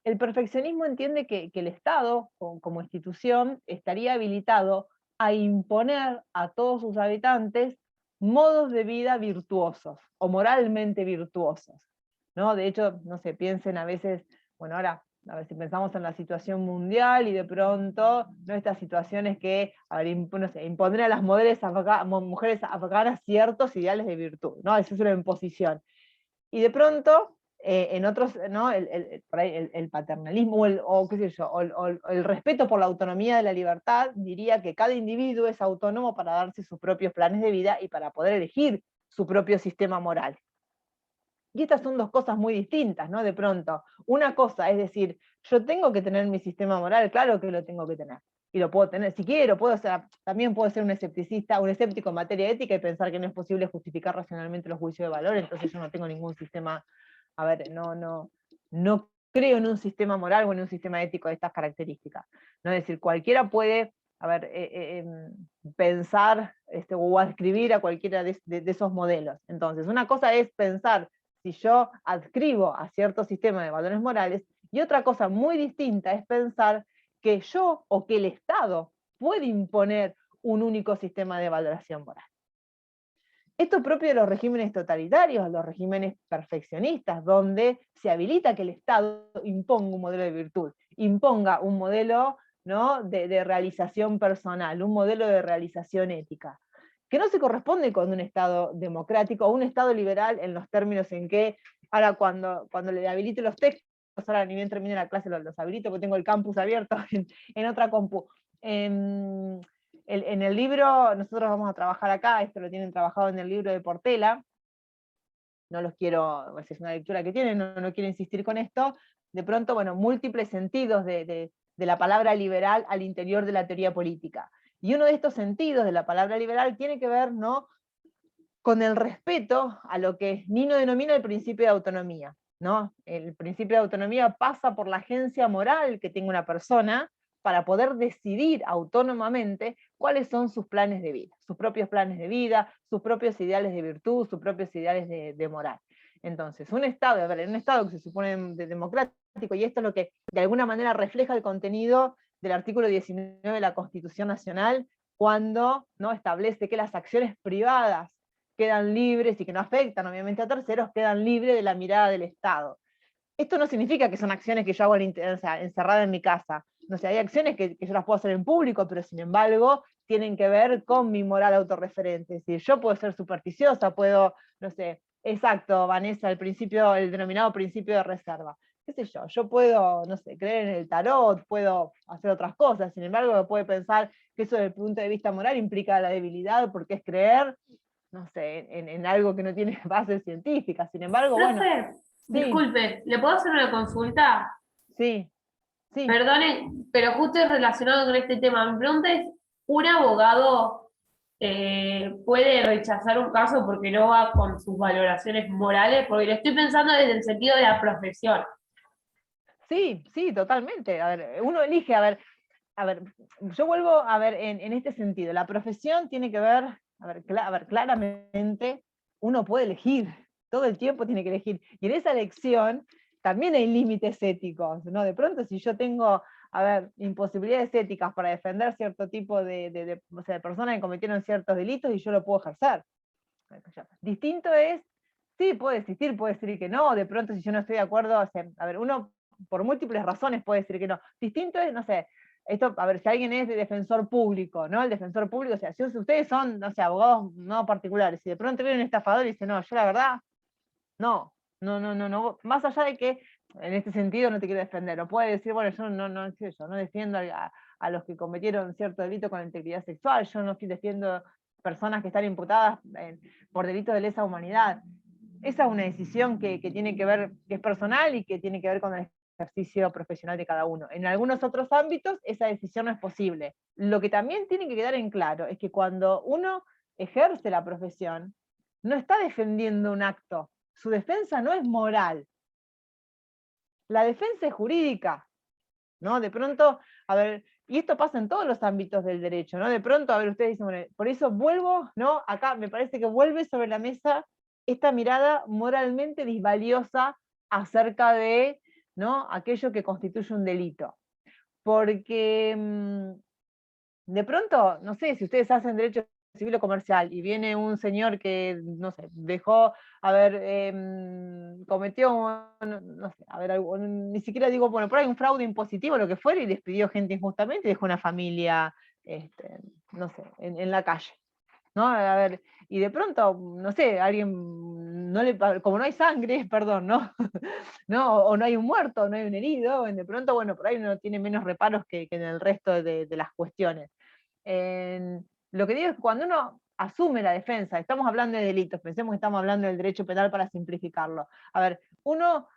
El perfeccionismo entiende que el Estado, como institución, estaría habilitado a imponer a todos sus habitantes modos de vida virtuosos, o moralmente virtuosos, ¿no? De hecho, no sé, piensen a veces, bueno, ahora, a ver si pensamos en la situación mundial, y de pronto, ¿no? Estas situaciones que, no sé, imponer a las mujeres afganas ciertos ideales de virtud, ¿no? Esa es una imposición. Y de pronto, en otros, ¿no? Por ahí el paternalismo, o qué sé yo, o el respeto por la autonomía de la libertad, diría que cada individuo es autónomo para darse sus propios planes de vida y para poder elegir su propio sistema moral. Y estas son dos cosas muy distintas, ¿no? De pronto, una cosa es decir, yo tengo que tener mi sistema moral, claro que lo tengo que tener, y lo puedo tener, si quiero, también puedo ser un escéptico en materia ética y pensar que no es posible justificar racionalmente los juicios de valor, entonces yo no tengo ningún sistema, no creo en un sistema moral o en un sistema ético de estas características, ¿no? Es decir, cualquiera puede pensar o adscribir a cualquiera de esos modelos. Entonces, una cosa es pensar si yo adscribo a cierto sistema de valores morales, y otra cosa muy distinta es pensar que yo o que el Estado puede imponer un único sistema de valoración moral. Esto es propio de los regímenes totalitarios, los regímenes perfeccionistas, donde se habilita que el Estado imponga un modelo de virtud, imponga un modelo, ¿no? de realización personal, un modelo de realización ética, que no se corresponde con un Estado democrático o un Estado liberal en los términos en que, ahora cuando le habilite los textos, ahora ni bien termine la clase los habilito porque tengo el campus abierto en otra compu. En el libro, nosotros vamos a trabajar acá, esto lo tienen trabajado en el libro de Portela, no los quiero, es una lectura que tienen, no quiero insistir con esto, de pronto, bueno, múltiples sentidos de la palabra liberal al interior de la teoría política. Y uno de estos sentidos de la palabra liberal tiene que ver, ¿no? con el respeto a lo que Nino denomina el principio de autonomía, ¿no? El principio de autonomía pasa por la agencia moral que tenga una persona para poder decidir autónomamente cuáles son sus planes de vida, sus propios planes de vida, sus propios ideales de virtud, sus propios ideales de moral. Entonces, un Estado que se supone democrático, y esto es lo que de alguna manera refleja el contenido del artículo 19 de la Constitución Nacional, cuando, ¿no? establece que las acciones privadas quedan libres y que no afectan obviamente a terceros, quedan libres de la mirada del Estado. Esto no significa que son acciones que yo hago encerrada en mi casa. No sé, hay acciones que yo las puedo hacer en público, pero sin embargo tienen que ver con mi moral autorreferente. Es decir, yo puedo ser supersticiosa, puedo, no sé, exacto, Vanessa, el denominado principio de reserva. qué sé yo puedo, no sé, creer en el tarot, puedo hacer otras cosas, sin embargo, me puede pensar que eso desde el punto de vista moral implica la debilidad, porque es creer, no sé, en algo que no tiene base científica. Sin embargo, bueno, Profe, sí, disculpe, ¿le puedo hacer una consulta? sí, sí. Perdone, pero justo es relacionado con este tema. Mi pregunta es, ¿un abogado puede rechazar un caso porque no va con sus valoraciones morales? Porque lo estoy pensando desde el sentido de la profesión. Sí, sí, totalmente. A ver, uno elige, a ver, yo vuelvo a ver en este sentido. La profesión tiene que ver, a ver, claramente uno puede elegir, todo el tiempo tiene que elegir. Y en esa elección también hay límites éticos, ¿no? De pronto, si yo tengo, a ver, imposibilidades éticas para defender cierto tipo o sea, de personas que cometieron ciertos delitos y yo lo puedo ejercer. Distinto es, sí, puede decir que no, de pronto si yo no estoy de acuerdo, o sea, a ver, uno por múltiples razones puede decir que no. Distinto es, no sé, esto, a ver, si alguien es de defensor público, ¿no? El defensor público, o sea, si ustedes son, no sé, abogados no particulares, y de pronto viene un estafador y dice, no, yo la verdad, no, más allá de que en este sentido no te quiero defender, o puede decir, bueno, yo no sé yo, no defiendo a los que cometieron cierto delito con integridad sexual, yo no defiendo personas que están imputadas por delitos de lesa humanidad. Esa es una decisión que tiene que ver, que es personal y que tiene que ver con el ejercicio profesional de cada uno. En algunos otros ámbitos esa decisión no es posible. Lo que también tiene que quedar en claro es que cuando uno ejerce la profesión, no está defendiendo un acto, su defensa no es moral, la defensa es jurídica, ¿no? De pronto, a ver, y esto pasa en todos los ámbitos del derecho, ¿no? De pronto, a ver, ustedes dicen, bueno, por eso vuelvo, ¿no? Acá me parece que vuelve sobre la mesa esta mirada moralmente disvaliosa acerca de, ¿no? Aquello que constituye un delito. Porque de pronto, no sé, si ustedes hacen derecho civil o comercial y viene un señor que, no sé, dejó, a ver, cometió, no sé, a ver, ni siquiera digo, bueno, por ahí un fraude impositivo, lo que fuera, y despidió gente injustamente y dejó una familia, no sé, en la calle, ¿no? A ver, y de pronto, no sé, alguien, no le, como no hay sangre, perdón, ¿no? ¿No? O no hay un muerto, no hay un herido, de pronto, bueno, por ahí uno tiene menos reparos que en el resto de las cuestiones. Lo que digo es que cuando uno asume la defensa, estamos hablando de delitos, pensemos que estamos hablando del derecho penal para simplificarlo. A ver, uno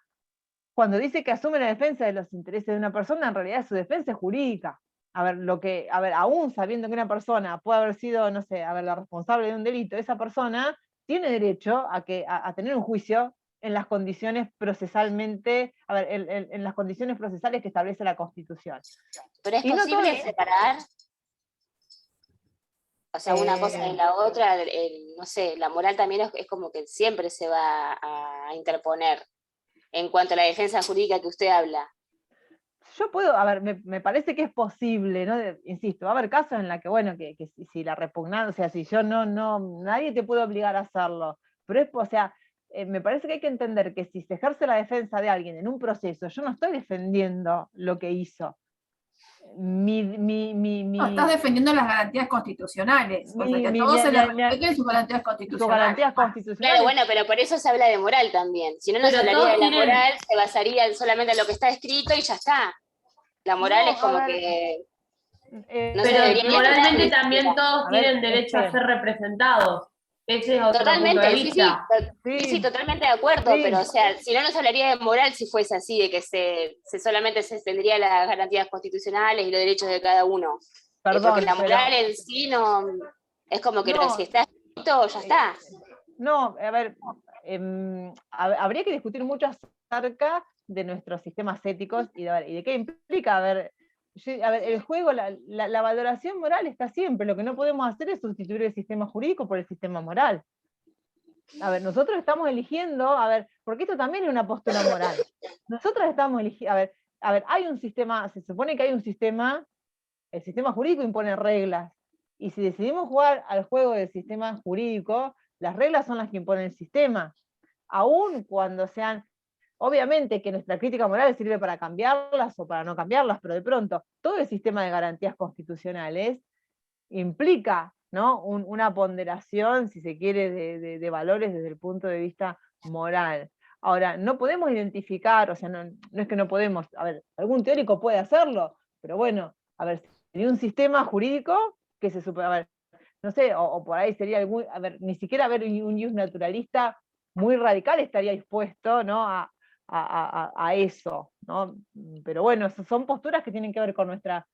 cuando dice que asume la defensa de los intereses de una persona, en realidad su defensa es jurídica. A ver, aún sabiendo que una persona puede haber sido, no sé, a ver, la responsable de un delito, esa persona tiene derecho a tener un juicio en las condiciones procesalmente, a ver, en las condiciones procesales que establece la Constitución. Pero es Y no posible todo- separar, o sea, una cosa de Eh, la otra, no sé, la moral también es como que siempre se va a interponer en cuanto a la defensa jurídica que usted habla. Yo puedo, a ver, me parece que es posible, ¿no? Insisto, va a haber casos en los que, bueno, que si la repugnancia, o sea, si yo nadie te puede obligar a hacerlo, pero es, o sea, me parece que hay que entender que si se ejerce la defensa de alguien en un proceso, yo no estoy defendiendo lo que hizo. No, estás defendiendo las garantías constitucionales, o sea, que a todos se les respeten sus garantías sus constitucionales. garantías Claro, constitucionales. bueno, pero por eso se habla de moral también. Si no, no se Pero hablaría todos de la tienen, moral, se basaría solamente en lo que está escrito y ya está. La moral No, es a como ver, que no se pero debería ni hablar moralmente ni siquiera. también todos a ver, tienen derecho a ser representados. Ese es otro punto de Totalmente, sí, vista. sí, totalmente de acuerdo, sí. pero o sea, si no nos hablaría de moral si fuese así, de que solamente se tendría las garantías constitucionales y los derechos de cada uno. Porque Perdón, la pero moral en sí no, es como que no, si está escrito, ya está. no, a ver, habría que discutir mucho acerca de nuestros sistemas éticos y de qué implica. A ver, el juego, la valoración moral está siempre. Lo que no podemos hacer es sustituir el sistema jurídico por el sistema moral. A ver, nosotros estamos eligiendo, a ver, porque esto también es una postura moral. Nosotros estamos eligiendo, a ver, hay un sistema, se supone que hay un sistema, el sistema jurídico impone reglas. Y si decidimos jugar al juego del sistema jurídico, las reglas son las que impone el sistema. Aún cuando sean, obviamente que nuestra crítica moral sirve para cambiarlas o para no cambiarlas, pero de pronto todo el sistema de garantías constitucionales implica, ¿no? Una ponderación, si se quiere, de valores desde el punto de vista moral. Ahora, no podemos identificar, o sea, no es que no podemos, a ver, algún teórico puede hacerlo, pero bueno, a ver, sería un sistema jurídico que se supone, a ver, no sé, o por ahí sería algún, a ver, ni siquiera haber un ius naturalista muy radical estaría dispuesto, ¿no? A eso, ¿no? Pero bueno, son posturas que tienen que ver con nuestra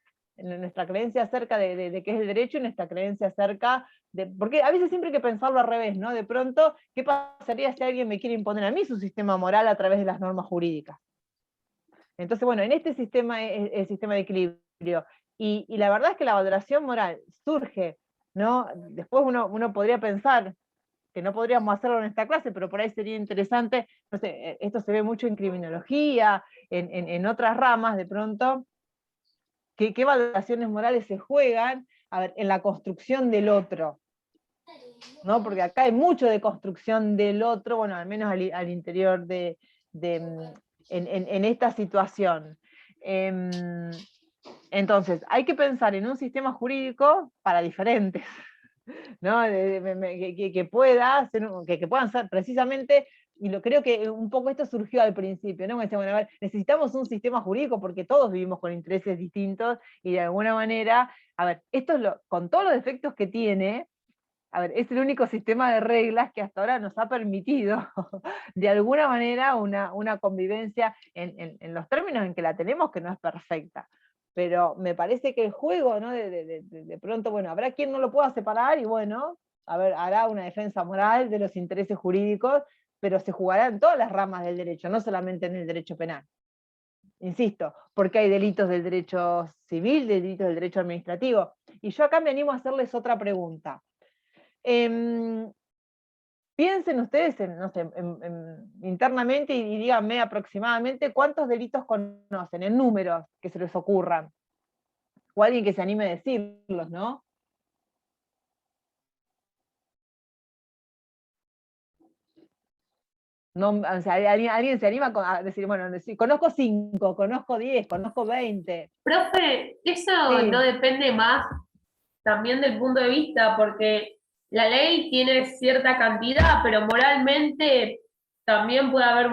creencia acerca de qué es el derecho y nuestra creencia acerca de, porque a veces siempre hay que pensarlo al revés, ¿no? De pronto, ¿qué pasaría si alguien me quiere imponer a mí su sistema moral a través de las normas jurídicas? Entonces, bueno, en este sistema es el sistema de equilibrio, y la verdad es que la valoración moral surge, ¿no? Después uno podría pensar que no podríamos hacerlo en esta clase, pero por ahí sería interesante, no sé, esto se ve mucho en criminología, en otras ramas, de pronto, ¿qué valoraciones morales se juegan, a ver, en la construcción del otro? ¿No? Porque acá hay mucho de construcción del otro, bueno, al menos al interior en esta situación. Entonces, hay que pensar en un sistema jurídico para diferentes, ¿no? Que pueda ser, que puedan ser precisamente, y creo que un poco esto surgió al principio, ¿no? Bueno, a ver, necesitamos un sistema jurídico porque todos vivimos con intereses distintos, y de alguna manera, a ver, esto es con todos los defectos que tiene, a ver, es el único sistema de reglas que hasta ahora nos ha permitido, de alguna manera, una convivencia en los términos en que la tenemos, que no es perfecta. Pero me parece que el juego, ¿no? De pronto, bueno, habrá quien no lo pueda separar, y bueno, a ver, hará una defensa moral de los intereses jurídicos, pero se jugará en todas las ramas del derecho, no solamente en el derecho penal. Insisto, porque hay delitos del derecho civil, delitos del derecho administrativo. Y yo acá me animo a hacerles otra pregunta. Piensen ustedes no sé, internamente, y díganme aproximadamente cuántos delitos conocen, en números que se les ocurran, o alguien que se anime a decirlos, ¿no? No, o sea, alguien se anima a decir, bueno, conozco 5, conozco 10, conozco 20. Profe, eso Sí. no depende más también del punto de vista, porque la ley tiene cierta cantidad, pero moralmente también puede haber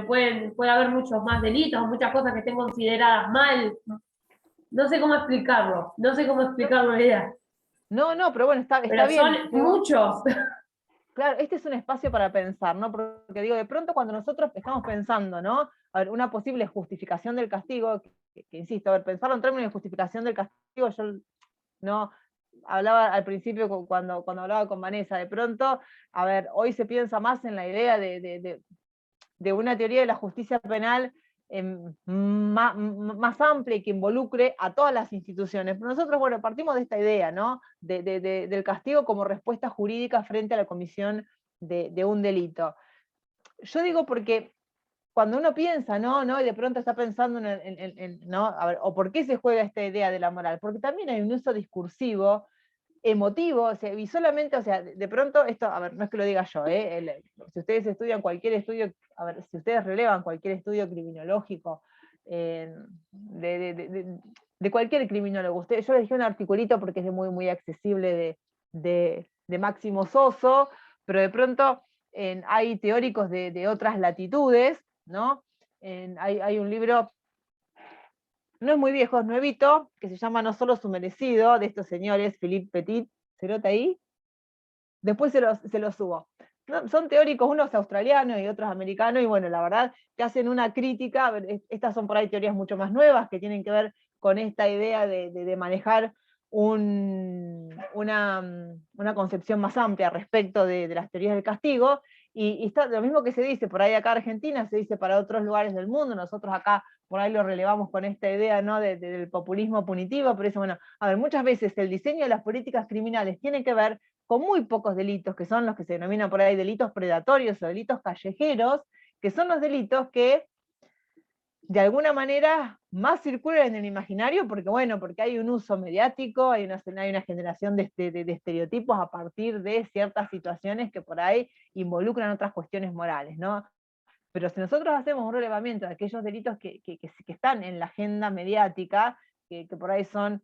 puede haber muchos más delitos, muchas cosas que estén consideradas mal. No sé cómo explicarlo, no sé cómo explicarlo la idea. No, pero bueno, está Pero bien. son muchos. Claro, este es un espacio para pensar, ¿no? Porque digo, de pronto cuando nosotros estamos pensando, ¿no? A ver, una posible justificación del castigo, que insisto, a ver, pensarlo en términos de justificación del castigo, yo no hablaba al principio cuando hablaba con Vanessa, de pronto, a ver, hoy se piensa más en la idea de una teoría de la justicia penal más amplia y que involucre a todas las instituciones. Pero nosotros, bueno, partimos de esta idea, ¿no? Del castigo como respuesta jurídica frente a la comisión de un delito. Yo digo porque cuando uno piensa, ¿no? Y de pronto está pensando ¿no? A ver, o por qué se juega esta idea de la moral, porque también hay un uso discursivo, emotivo, o sea, y solamente, o sea, de pronto esto, a ver, no es que lo diga yo, si ustedes estudian cualquier estudio, a ver, si ustedes relevan cualquier estudio criminológico, de cualquier criminólogo, yo les dije un articulito porque es muy, muy accesible de Máximo Soso, pero de pronto hay teóricos de otras latitudes, ¿no? Hay un libro, no es muy viejo, es nuevito, que se llama No solo su merecido, de estos señores, Philippe Petit, ¿se nota ahí? Después se los subo. Son teóricos, unos australianos y otros americanos, y bueno, la verdad que hacen una crítica, estas son por ahí teorías mucho más nuevas, que tienen que ver con esta idea de manejar una concepción más amplia respecto de las teorías del castigo, y está lo mismo que se dice por ahí acá en Argentina, se dice para otros lugares del mundo, nosotros acá por ahí lo relevamos con esta idea, ¿no? del populismo punitivo, pero eso, bueno, a ver, muchas veces el diseño de las políticas criminales tiene que ver con muy pocos delitos, que son los que se denominan por ahí delitos predatorios o delitos callejeros, que son los delitos que de alguna manera más circulan en el imaginario, porque bueno, porque hay un uso mediático, hay una generación de estereotipos a partir de ciertas situaciones que por ahí involucran otras cuestiones morales, ¿no? Pero si nosotros hacemos un relevamiento de aquellos delitos que están en la agenda mediática, que por ahí son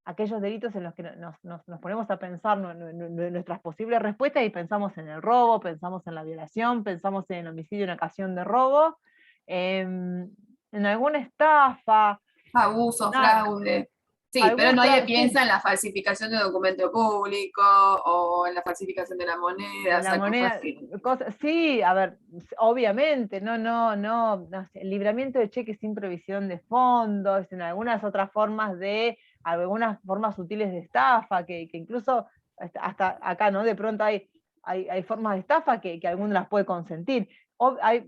aquellos delitos en los que nos ponemos a pensar nuestras posibles respuestas y pensamos en el robo, pensamos en la violación, pensamos en el homicidio en ocasión de robo, en alguna estafa, Abuso, nada, fraude. Sí, pero nadie piensa en la falsificación de documento público o en la falsificación de la moneda, o la sea, moneda, sí, a ver, obviamente, no sé, el libramiento de cheques sin provisión de fondos, en algunas otras formas algunas formas sutiles de estafa, que incluso hasta acá, ¿no? De pronto hay formas de estafa que alguno las puede consentir.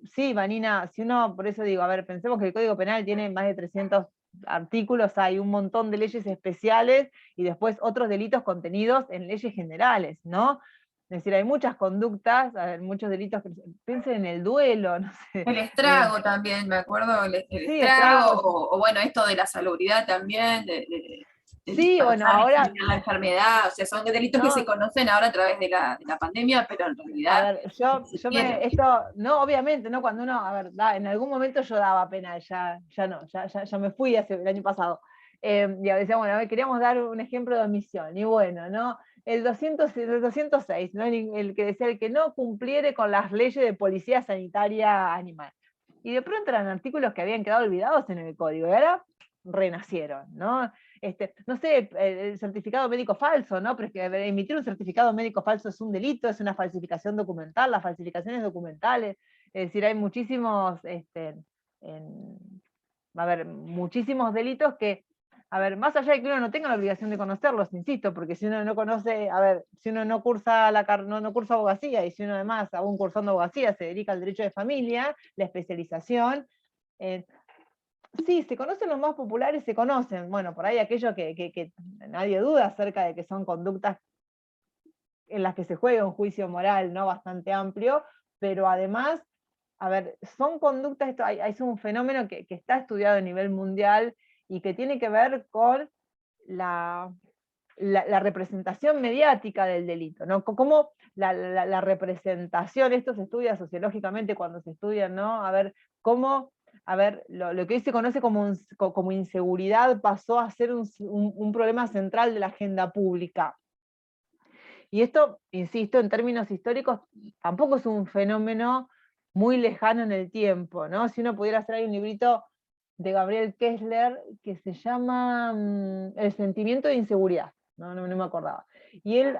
Sí, Vanina, si uno, por eso digo, a ver, pensemos que el Código Penal tiene más de 300 artículos, hay un montón de leyes especiales y después otros delitos contenidos en leyes generales, ¿no? Es decir, hay muchas conductas, a ver, muchos delitos, piensen en el duelo, no sé. El estrago también, me acuerdo, el Sí, estrago, estrago. o bueno, esto de la salubridad también, de Sí, bueno, dispersar y ahora, diseminar la enfermedad, o sea, son delitos que no, se conocen ahora a través de la pandemia, pero en a realidad ver, esto, no, obviamente, ¿no? Cuando uno, a ver, en algún momento yo daba pena, ya no, ya me fui el año pasado. Y decía, bueno, a ver, queríamos dar un ejemplo de omisión, y bueno, ¿no? El 206, ¿no? El que decía el que no cumpliere con las leyes de policía sanitaria animal. Y de pronto eran artículos que habían quedado olvidados en el código, y ahora renacieron, ¿no? No sé, el certificado médico falso, ¿no? Pero es que emitir un certificado médico falso es un delito, es una falsificación documental, las falsificaciones documentales, es decir, hay muchísimos, a ver, muchísimos delitos que, a ver, más allá de que uno no tenga la obligación de conocerlos, insisto, porque si uno no conoce, a ver, si uno no cursa no cursa abogacía, y si uno además, aún cursando abogacía, se dedica al derecho de familia, la especialización, sí, se conocen los más populares, se conocen. Bueno, por ahí aquello que nadie duda acerca de que son conductas en las que se juega un juicio moral, ¿no? Bastante amplio, pero además, a ver, son conductas, es un fenómeno que está estudiado a nivel mundial y que tiene que ver con la representación mediática del delito, ¿no? Como la representación, esto se estudia sociológicamente cuando se estudian, ¿no? A ver, cómo, a ver, lo que hoy se conoce como inseguridad pasó a ser un problema central de la agenda pública. Y esto, insisto, en términos históricos, tampoco es un fenómeno muy lejano en el tiempo, ¿no? Si uno pudiera hacer ahí un librito de Gabriel Kessler que se llama El sentimiento de inseguridad, no me acordaba. Y él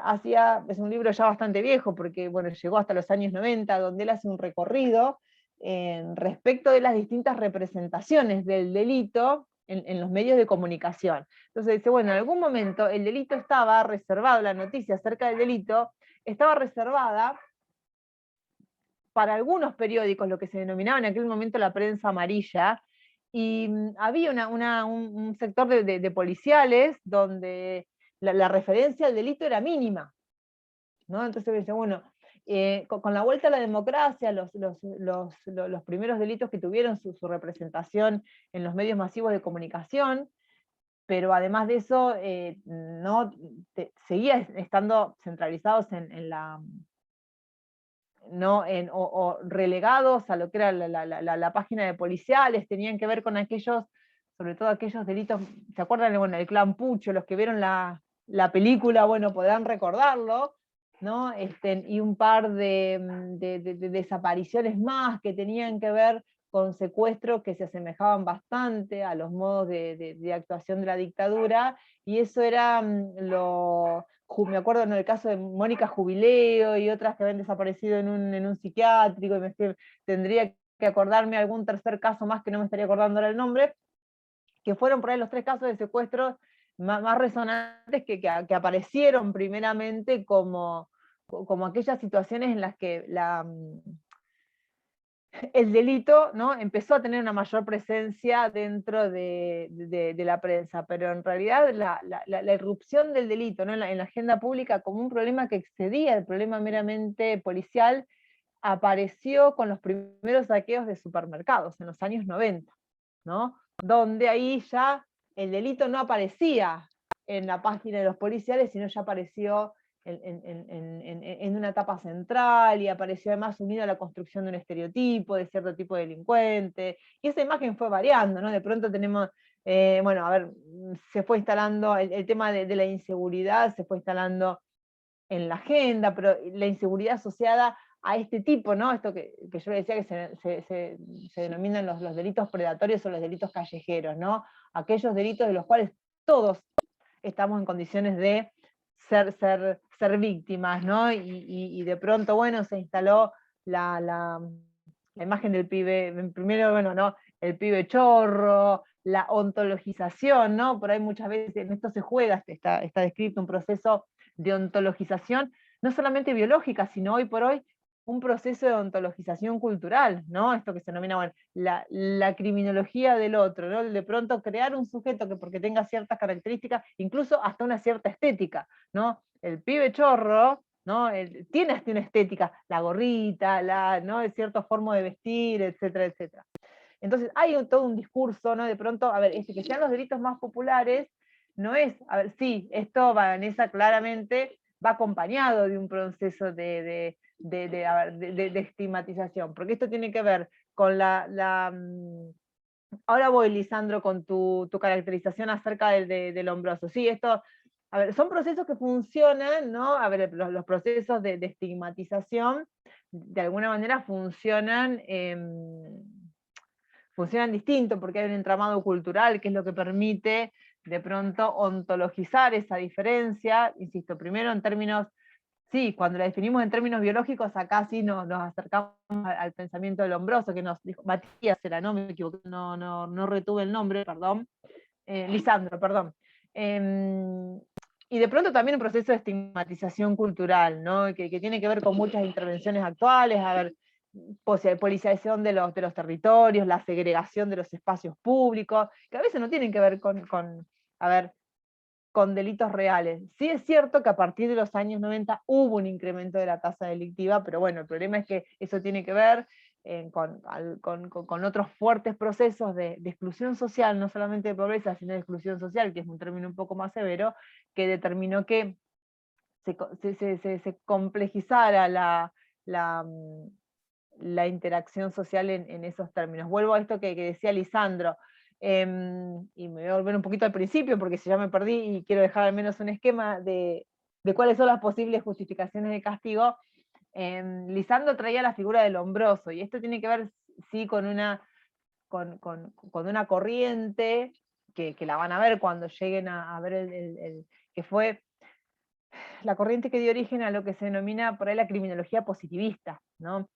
es un libro ya bastante viejo, porque bueno, llegó hasta los años 90, donde él hace un recorrido respecto de las distintas representaciones del delito en los medios de comunicación. Entonces dice, bueno, en algún momento el delito estaba reservado, la noticia acerca del delito estaba reservada para algunos periódicos, lo que se denominaba en aquel momento la prensa amarilla, y había un sector de policiales donde la referencia al delito era mínima, ¿no? Entonces dice, bueno, con la vuelta a la democracia, los primeros delitos que tuvieron su representación en los medios masivos de comunicación, pero además de eso, seguía estando centralizados o relegados a lo que era la página de policiales, tenían que ver con aquellos, sobre todo aquellos delitos, ¿se acuerdan? Bueno, el clan Pucho, los que vieron la película, bueno, podrán recordarlo, ¿no? Y un par de desapariciones más que tenían que ver con secuestros que se asemejaban bastante a los modos de actuación de la dictadura, y eso era me acuerdo en el caso de Mónica Jubileo y otras que habían desaparecido en un psiquiátrico, y tendría que acordarme algún tercer caso más que no me estaría acordando ahora el nombre, que fueron por ahí los 3 casos de secuestros más resonantes que aparecieron primeramente como aquellas situaciones en las que el delito, ¿no? Empezó a tener una mayor presencia dentro de la prensa, pero en realidad la irrupción del delito, ¿no? en la agenda pública como un problema que excedía el problema meramente policial, apareció con los primeros saqueos de supermercados en los años 90, ¿no? Donde ahí ya el delito no aparecía en la página de los policiales, sino ya apareció en una etapa central, y apareció además unido a la construcción de un estereotipo de cierto tipo de delincuente, y esa imagen fue variando, ¿no? De pronto tenemos Bueno, a ver, se fue instalando el tema de la inseguridad, se fue instalando en la agenda, pero la inseguridad asociada a este tipo, ¿no? Esto que yo decía que se denominan los delitos predatorios o los delitos callejeros, ¿no? Aquellos delitos de los cuales todos estamos en condiciones de ser víctimas, ¿no? Y de pronto, bueno, se instaló la imagen del pibe, primero, bueno, ¿no? El pibe chorro, la ontologización, ¿no? Por ahí muchas veces en esto se juega, está descrito un proceso de ontologización, no solamente biológica, sino hoy por hoy un proceso de ontologización cultural, ¿no? Esto que se denomina, bueno, la criminología del otro, ¿no? De pronto crear un sujeto que porque tenga ciertas características, incluso hasta una cierta estética, ¿no? El pibe chorro, ¿no? Tiene hasta una estética, la gorrita, ¿no? De cierta forma de vestir, etcétera, etcétera. Entonces hay todo un discurso, ¿no? De pronto, a ver, que sean los delitos más populares, no es, a ver, sí, esto, Vanessa, claramente va acompañado de un proceso de estigmatización, porque esto tiene que ver con ahora voy, Lisandro, con tu caracterización acerca del hombroso. Sí, esto, a ver, son procesos que funcionan, ¿no? A ver, los procesos de estigmatización, de alguna manera funcionan distinto, porque hay un entramado cultural que es lo que permite de pronto ontologizar esa diferencia, insisto, primero en términos, sí, cuando la definimos en términos biológicos, acá sí nos acercamos al pensamiento del hombroso, que nos dijo, Matías era, no me equivoqué, no retuve el nombre, perdón, Lisandro, perdón. Y de pronto también un proceso de estigmatización cultural, ¿no? que tiene que ver con muchas intervenciones actuales, a ver, policialización de los territorios, la segregación de los espacios públicos, que a veces no tienen que ver con delitos reales. Sí es cierto que a partir de los años 90 hubo un incremento de la tasa delictiva, pero bueno, el problema es que eso tiene que ver con otros fuertes procesos de exclusión social, no solamente de pobreza, sino de exclusión social, que es un término un poco más severo, que determinó que se complejizara la interacción social en esos términos. Vuelvo a esto que decía Lisandro, y me voy a volver un poquito al principio, porque si ya me perdí y quiero dejar al menos un esquema de cuáles son las posibles justificaciones de castigo. Lisandro traía la figura del hombroso, y esto tiene que ver, sí, con una corriente, que la van a ver cuando lleguen a ver que fue la corriente que dio origen a lo que se denomina por ahí la criminología positivista, ¿no?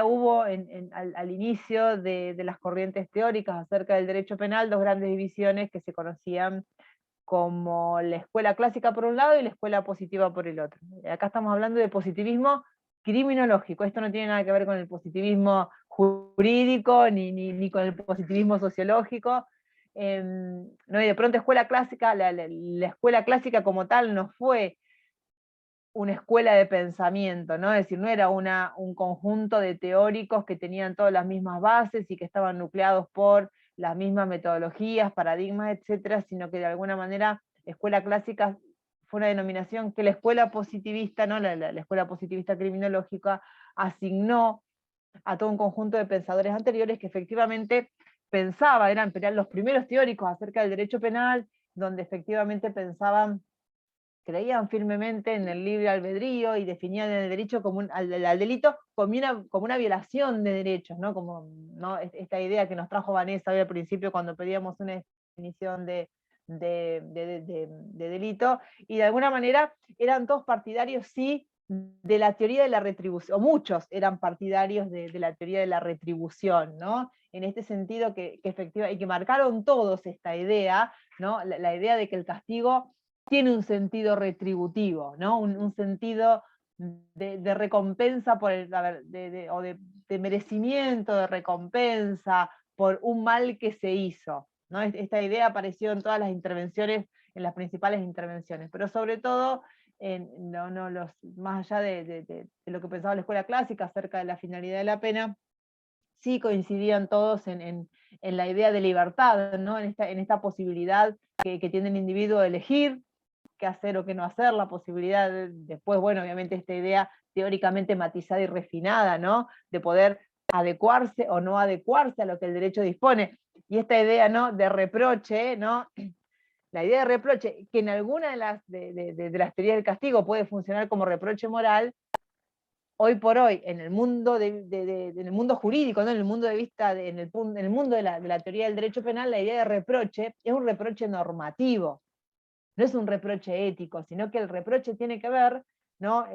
Hubo al inicio de las corrientes teóricas acerca del derecho penal dos grandes divisiones que se conocían como la escuela clásica por un lado y la escuela positiva por el otro. Acá estamos hablando de positivismo criminológico, esto no tiene nada que ver con el positivismo jurídico ni con el positivismo sociológico. No, y de pronto escuela clásica, la escuela clásica como tal no fue una escuela de pensamiento, ¿no? Es decir, no era un conjunto de teóricos que tenían todas las mismas bases y que estaban nucleados por las mismas metodologías, paradigmas, etcétera, sino que de alguna manera escuela clásica fue una denominación que la escuela positivista, ¿no? la escuela positivista criminológica, asignó a todo un conjunto de pensadores anteriores que efectivamente eran los primeros teóricos acerca del derecho penal, donde efectivamente creían firmemente en el libre albedrío y definían el derecho al delito como una violación de derechos, ¿no? Como, ¿no? Esta idea que nos trajo Vanessa hoy al principio cuando pedíamos una definición de delito, y de alguna manera eran todos partidarios, sí, de la teoría de la retribución, o muchos eran partidarios de la teoría de la retribución, ¿no? En este sentido que efectivamente, y que marcaron todos esta idea, ¿no? La idea de que el castigo tiene un sentido retributivo, ¿no? Un sentido de recompensa por o de merecimiento, de recompensa por un mal que se hizo, ¿no? Esta idea apareció en todas las intervenciones, en las principales intervenciones, pero sobre todo, más allá de lo que pensaba la escuela clásica acerca de la finalidad de la pena, sí coincidían todos en la idea de libertad, ¿no? En esta posibilidad que tiene el individuo de elegir qué hacer o qué no hacer, la posibilidad después, bueno, obviamente esta idea teóricamente matizada y refinada, ¿no? De poder adecuarse o no adecuarse a lo que el derecho dispone. y esta idea, ¿no?, de reproche, ¿no? La idea de reproche, que en alguna de las teorías del castigo puede funcionar como reproche moral, hoy por hoy, en el mundo, en el mundo jurídico, ¿no?, en el mundo de vista, en el mundo de la teoría del derecho penal, la idea de reproche es un reproche normativo, no es un reproche ético, sino que el reproche tiene que ver, ¿no?,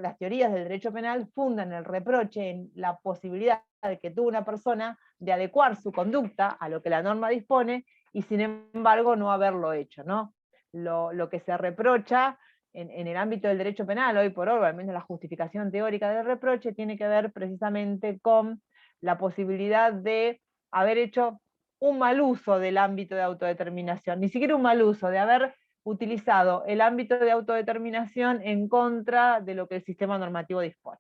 las teorías del derecho penal fundan el reproche en la posibilidad de que tuvo una persona de adecuar su conducta a lo que la norma dispone, y sin embargo no haberlo hecho, ¿no? Lo que se reprocha en el ámbito del derecho penal, hoy por hoy, al menos la justificación teórica del reproche, tiene que ver precisamente con la posibilidad de haber hecho un mal uso del ámbito de autodeterminación, ni siquiera un mal uso, de haber utilizado el ámbito de autodeterminación en contra de lo que el sistema normativo dispone.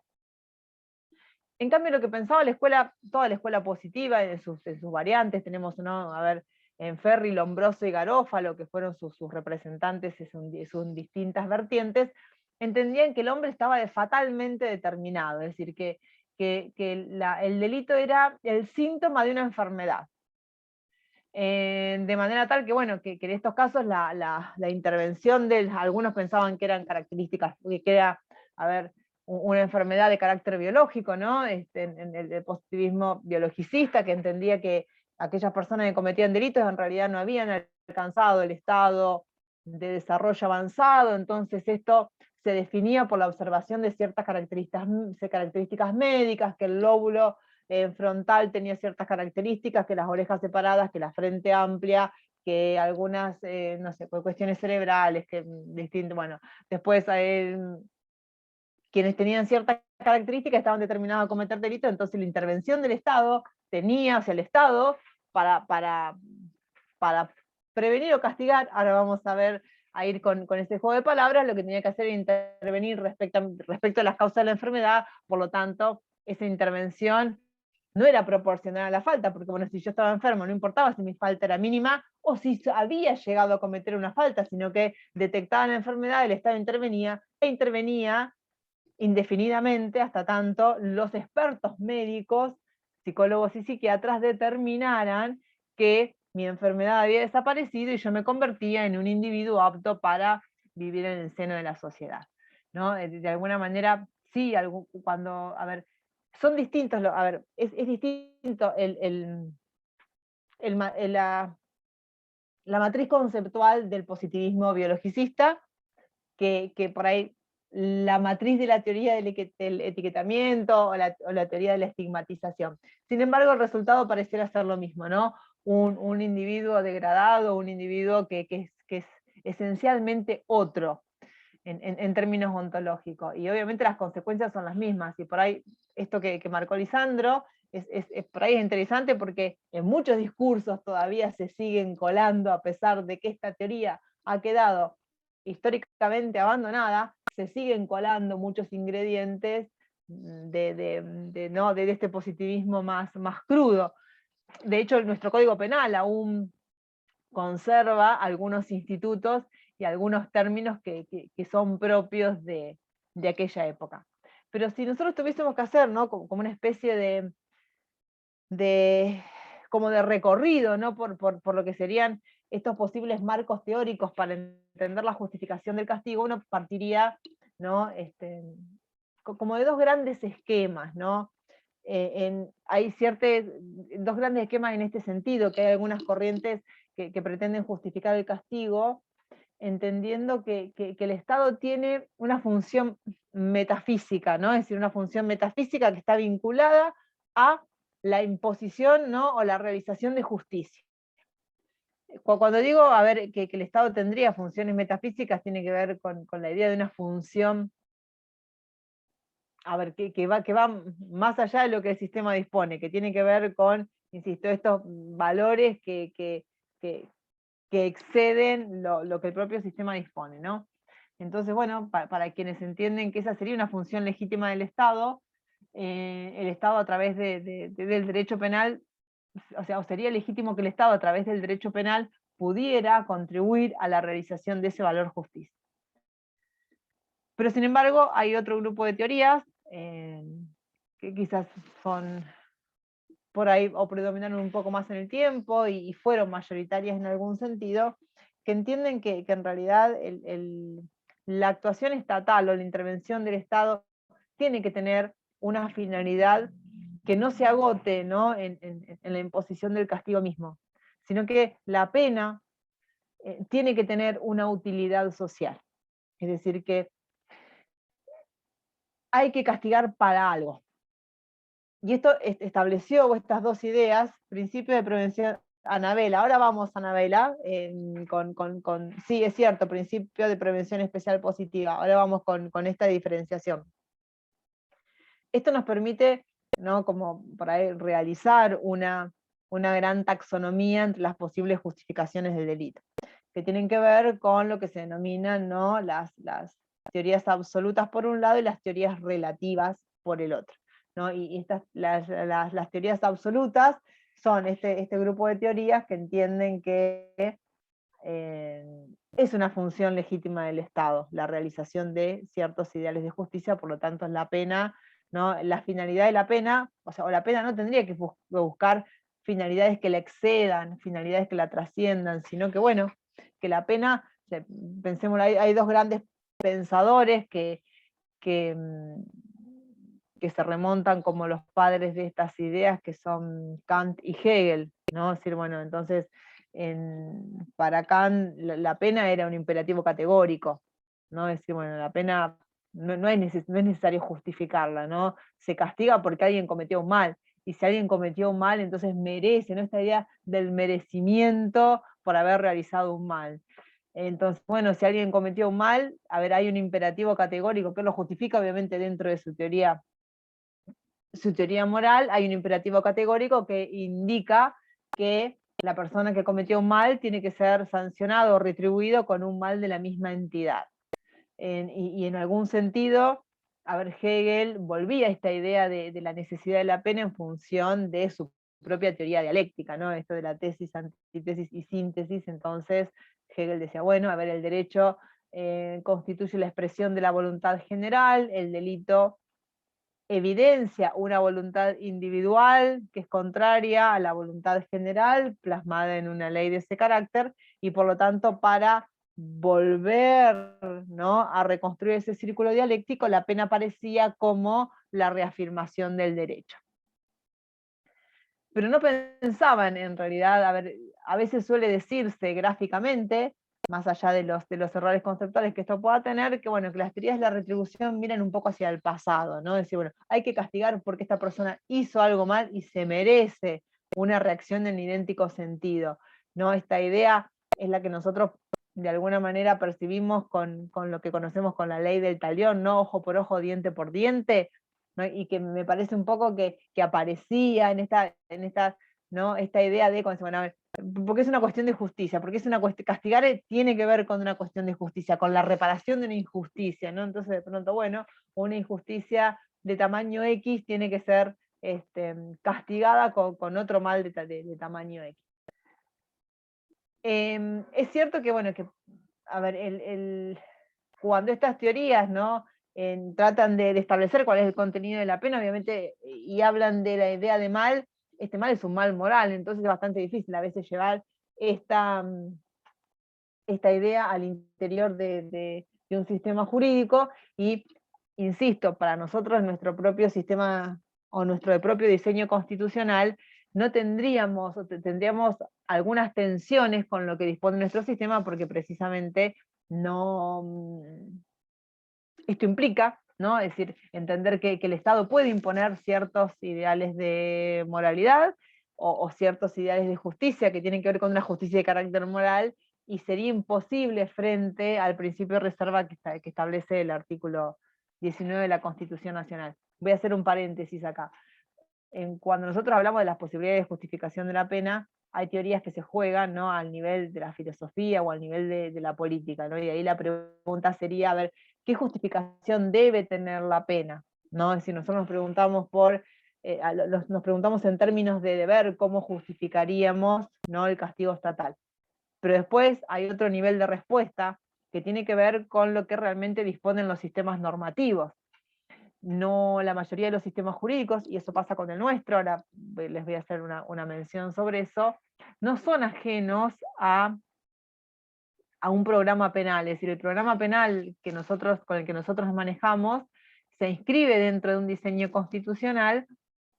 En cambio, lo que pensaba la escuela, toda la escuela positiva, en sus variantes, tenemos, ¿no?, a ver, en Ferri, Lombroso y Garófalo, que fueron sus representantes en sus distintas vertientes, entendían que el hombre estaba fatalmente determinado, es decir, que el delito era el síntoma de una enfermedad. De manera tal que, bueno, que en estos casos la intervención de algunos pensaban que eran características, que era, a ver, una enfermedad de carácter biológico, ¿no? En el positivismo biologicista, que entendía que aquellas personas que cometían delitos en realidad no habían alcanzado el estado de desarrollo avanzado, entonces esto se definía por la observación de ciertas características médicas, que el lóbulo frontal tenía ciertas características, que las orejas separadas, que la frente amplia, que algunas, no sé, cuestiones cerebrales, que distinto, bueno, después quienes tenían ciertas características estaban determinados a cometer delitos, entonces la intervención del Estado tenía, o sea, el Estado, para prevenir o castigar, ahora vamos a ir con ese juego de palabras, lo que tenía que hacer era intervenir respecto a las causas de la enfermedad, por lo tanto, esa intervención no era proporcional a la falta, porque bueno, si yo estaba enfermo, no importaba si mi falta era mínima o si había llegado a cometer una falta, sino que detectaba la enfermedad, el Estado intervenía, e intervenía indefinidamente hasta tanto los expertos médicos, psicólogos y psiquiatras determinaran que mi enfermedad había desaparecido y yo me convertía en un individuo apto para vivir en el seno de la sociedad, ¿no? De alguna manera, sí, cuando, a ver, son distintos, a ver, es distinto la matriz conceptual del positivismo biologicista, que por ahí la matriz de la teoría del etiquetamiento o la teoría de la estigmatización. Sin embargo, el resultado pareciera ser lo mismo, ¿no? Un individuo degradado, un individuo que es esencialmente otro en términos ontológicos. Y obviamente las consecuencias son las mismas. Y por ahí, esto que marcó Lisandro, por ahí es interesante porque en muchos discursos todavía se siguen colando, a pesar de que esta teoría ha quedado históricamente abandonada, se siguen colando muchos ingredientes de este positivismo más crudo. De hecho, nuestro Código Penal aún conserva algunos institutos y algunos términos que son propios de aquella época. Pero si nosotros tuviésemos que hacer, ¿no?, como una especie como de recorrido, ¿no?, por lo que serían estos posibles marcos teóricos para entender la justificación del castigo, uno partiría, ¿no?, como de dos grandes esquemas, ¿no? Hay dos grandes esquemas en este sentido, que hay algunas corrientes que pretenden justificar el castigo, entendiendo que el Estado tiene una función metafísica, ¿no? Es decir, una función metafísica que está vinculada a la imposición, ¿no?, o la realización de justicia. Cuando digo, a ver, que el Estado tendría funciones metafísicas, tiene que ver con la idea de una función, a ver, que va más allá de lo que el sistema dispone, que tiene que ver con, insisto, estos valores que exceden lo que el propio sistema dispone, ¿no? Entonces, bueno, para quienes entienden que esa sería una función legítima del Estado, el Estado a través del derecho penal, o sería legítimo que el Estado a través del derecho penal pudiera contribuir a la realización de ese valor justicia. Pero sin embargo, hay otro grupo de teorías que quizás son por ahí o predominaron un poco más en el tiempo y fueron mayoritarias en algún sentido, que entienden que en realidad la actuación estatal o la intervención del Estado tiene que tener una finalidad que no se agote, ¿no?, en la imposición del castigo mismo, sino que la pena tiene que tener una utilidad social. Es decir, que hay que castigar para algo. Y esto estableció estas dos ideas, principio de prevención. Anabela, ahora vamos, Anabela, sí, es cierto, principio de prevención especial positiva, ahora vamos con esta diferenciación. Esto nos permite, ¿no?, como por ahí realizar una gran taxonomía entre las posibles justificaciones del delito, que tienen que ver con lo que se denominan, ¿no?, las teorías absolutas por un lado y las teorías relativas por el otro, ¿no? Y las teorías absolutas son este grupo de teorías que entienden que es una función legítima del Estado, la realización de ciertos ideales de justicia, por lo tanto la pena, ¿no?, la finalidad de la pena, o la pena no tendría que buscar finalidades que la excedan, finalidades que la trasciendan, sino que bueno, que la pena, pensemos, hay dos grandes pensadores que se remontan como los padres de estas ideas, que son Kant y Hegel, ¿no? Es decir, bueno, entonces, para Kant la pena era un imperativo categórico, ¿no? Es decir, bueno, la pena no es necesario justificarla, ¿no? Se castiga porque alguien cometió un mal, y si alguien cometió un mal, entonces merece, ¿no?, esta idea del merecimiento por haber realizado un mal. Entonces, bueno, si alguien cometió un mal, a ver, hay un imperativo categórico que lo justifica, obviamente dentro de su teoría moral, hay un imperativo categórico que indica que la persona que cometió un mal tiene que ser sancionado o retribuido con un mal de la misma entidad. Y en algún sentido, a ver, Hegel volvía a esta idea de la necesidad de la pena en función de su propia teoría dialéctica, ¿no? Esto de la tesis, antítesis y síntesis. Entonces Hegel decía, bueno, a ver, el derecho constituye la expresión de la voluntad general, el delito evidencia una voluntad individual que es contraria a la voluntad general plasmada en una ley de ese carácter, y por lo tanto para volver, ¿no?, a reconstruir ese círculo dialéctico, la pena parecía como la reafirmación del derecho. Pero no pensaban en realidad, a ver, a veces suele decirse gráficamente, más allá de los errores conceptuales que esto pueda tener, que bueno, que las teorías de la retribución miran un poco hacia el pasado, ¿no? Es decir, bueno, hay que castigar porque esta persona hizo algo mal y se merece una reacción en idéntico sentido, ¿no? Esta idea es la que nosotros de alguna manera percibimos con lo que conocemos con la ley del talión, ¿no? Ojo por ojo, diente por diente, ¿no? Y que me parece un poco que aparecía en esta, ¿no?, esta idea de, bueno, a ver, porque es una cuestión de justicia, porque es una castigar tiene que ver con una cuestión de justicia, con la reparación de una injusticia, ¿no? Entonces de pronto, bueno, una injusticia de tamaño X tiene que ser castigada con otro mal de tamaño X. Es cierto que, bueno, que, a ver, cuando estas teorías, ¿no?, tratan de establecer cuál es el contenido de la pena, obviamente, y hablan de la idea de mal, este mal es un mal moral, entonces es bastante difícil a veces llevar esta idea al interior de un sistema jurídico, y insisto, para nosotros nuestro propio sistema o nuestro propio diseño constitucional no tendríamos algunas tensiones con lo que dispone nuestro sistema, porque precisamente no, esto implica, ¿no?, es decir, entender que el Estado puede imponer ciertos ideales de moralidad o ciertos ideales de justicia que tienen que ver con una justicia de carácter moral, y sería imposible frente al principio de reserva que establece el artículo 19 de la Constitución Nacional. Voy a hacer un paréntesis acá. Cuando nosotros hablamos de las posibilidades de justificación de la pena, hay teorías que se juegan, ¿no?, al nivel de la filosofía o al nivel de la política, ¿no? Y ahí la pregunta sería, a ver, ¿qué justificación debe tener la pena? ¿No? Es decir, nosotros nos preguntamos nos preguntamos en términos de deber cómo justificaríamos, ¿no?, el castigo estatal. Pero después hay otro nivel de respuesta que tiene que ver con lo que realmente disponen los sistemas normativos. no la mayoría de los sistemas jurídicos, y eso pasa con el nuestro, ahora les voy a hacer una mención sobre eso, no son ajenos a un programa penal. Es decir, el programa penal con el que nosotros nos manejamos se inscribe dentro de un diseño constitucional,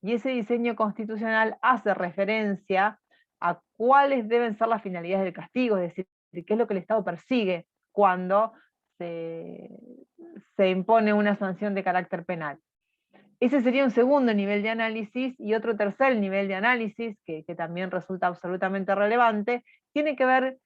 y ese diseño constitucional hace referencia a cuáles deben ser las finalidades del castigo, es decir, qué es lo que el Estado persigue cuando se impone una sanción de carácter penal. Ese sería un segundo nivel de análisis, y otro tercer nivel de análisis, que también resulta absolutamente relevante, tiene que ver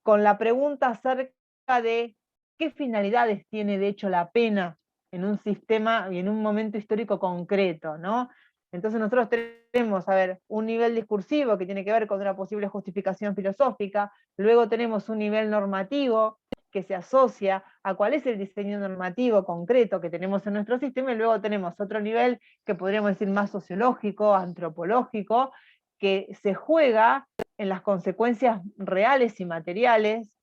con la pregunta acerca de qué finalidades tiene de hecho la pena en un sistema y en un momento histórico concreto, ¿no? Entonces nosotros tenemos, a ver, un nivel discursivo que tiene que ver con una posible justificación filosófica, luego tenemos un nivel normativo que se asocia a cuál es el diseño normativo concreto que tenemos en nuestro sistema, y luego tenemos otro nivel que podríamos decir más sociológico, antropológico, que se juega en las consecuencias reales y materiales,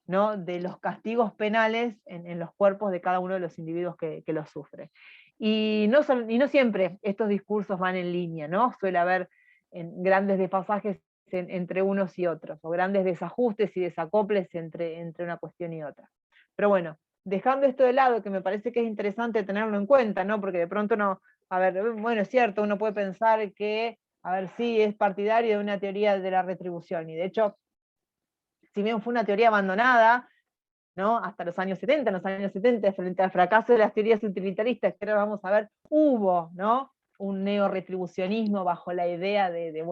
¿no?, de los castigos penales en los cuerpos de cada uno de los individuos que los sufren. Y no siempre estos discursos van en línea, ¿no? Suele haber grandes desfasajes entre unos y otros, o grandes desajustes y desacoples entre una cuestión y otra. Pero bueno, dejando esto de lado, que me parece que es interesante tenerlo en cuenta, ¿no? Porque de pronto a ver, bueno, es cierto, uno puede pensar que, a ver, sí, es partidario de una teoría de la retribución, y de hecho, si bien fue una teoría abandonada, ¿no?, hasta los años 70, en los años 70, frente al fracaso de las teorías utilitaristas, que ahora vamos a ver, hubo, ¿no?, un neorretribucionismo bajo la idea del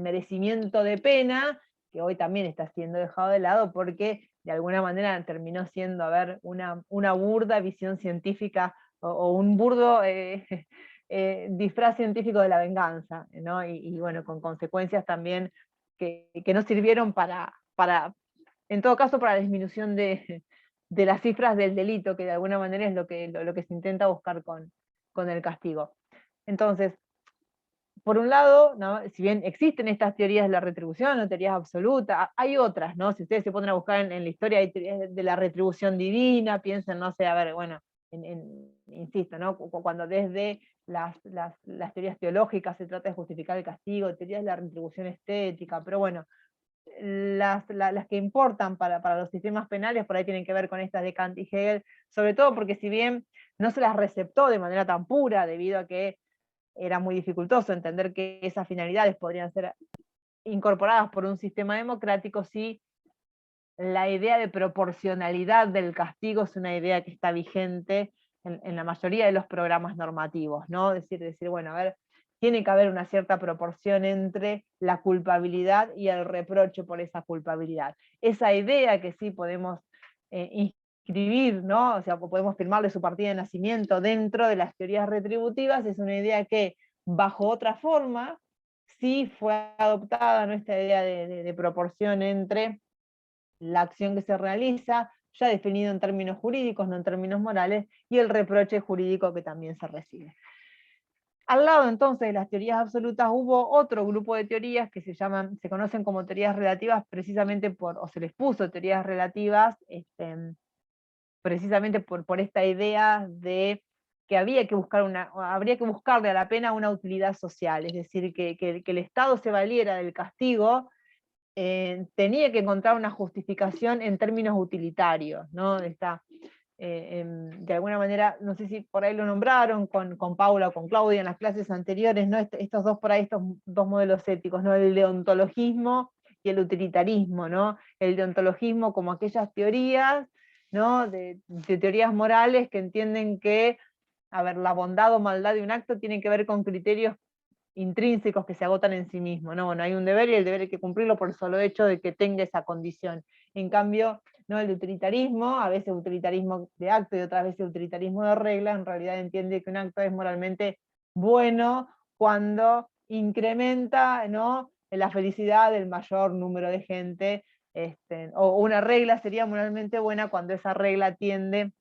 merecimiento de pena, que hoy también está siendo dejado de lado porque de alguna manera terminó siendo, a ver, una burda visión científica o un burdo disfraz científico de la venganza, ¿no? Y bueno, con consecuencias también que no sirvieron en todo caso, para la disminución de las cifras del delito, que de alguna manera es lo que se intenta buscar con el castigo. Entonces, por un lado, ¿no?, si bien existen estas teorías de la retribución o teorías absolutas, hay otras, ¿no? Si ustedes se ponen a buscar en la historia, hay teorías de la retribución divina, piensen, no sé, a ver, bueno, insisto, ¿no?, cuando desde las teorías teológicas se trata de justificar el castigo, teorías de la retribución estética, pero bueno, las que importan para los sistemas penales por ahí tienen que ver con estas de Kant y Hegel, sobre todo porque si bien no se las receptó de manera tan pura, debido a que era muy dificultoso entender que esas finalidades podrían ser incorporadas por un sistema democrático, sí, la idea de proporcionalidad del castigo es una idea que está vigente en la mayoría de los programas normativos, ¿no? Decir, bueno, a ver, tiene que haber una cierta proporción entre la culpabilidad y el reproche por esa culpabilidad. Esa idea que sí podemos inscribir, ¿no?, o sea, podemos firmarle su partida de nacimiento dentro de las teorías retributivas, es una idea que, bajo otra forma, sí fue adoptada, ¿no?, esta idea de proporción entre la acción que se realiza, ya definido en términos jurídicos, no en términos morales, y el reproche jurídico que también se recibe. Al lado entonces de las teorías absolutas hubo otro grupo de teorías que se conocen como teorías relativas precisamente o se les puso teorías relativas precisamente por esta idea de que habría que buscarle a la pena una utilidad social, es decir, que el Estado se valiera del castigo, tenía que encontrar una justificación en términos utilitarios, ¿no? De alguna manera, no sé si por ahí lo nombraron con Paula o con Claudia en las clases anteriores, ¿no?, estos dos modelos éticos, ¿no?, el deontologismo y el utilitarismo, ¿no? El deontologismo como aquellas teorías, ¿no?, de teorías morales que entienden que, a ver, la bondad o maldad de un acto tiene que ver con criterios intrínsecos que se agotan en sí mismos, ¿no? Bueno, hay un deber y el deber hay que cumplirlo por el solo hecho de que tenga esa condición. En cambio, ¿no?, el utilitarismo, a veces utilitarismo de acto y otras veces utilitarismo de regla, en realidad entiende que un acto es moralmente bueno cuando incrementa, ¿no?, la felicidad del mayor número de gente, o una regla sería moralmente buena cuando esa regla tiende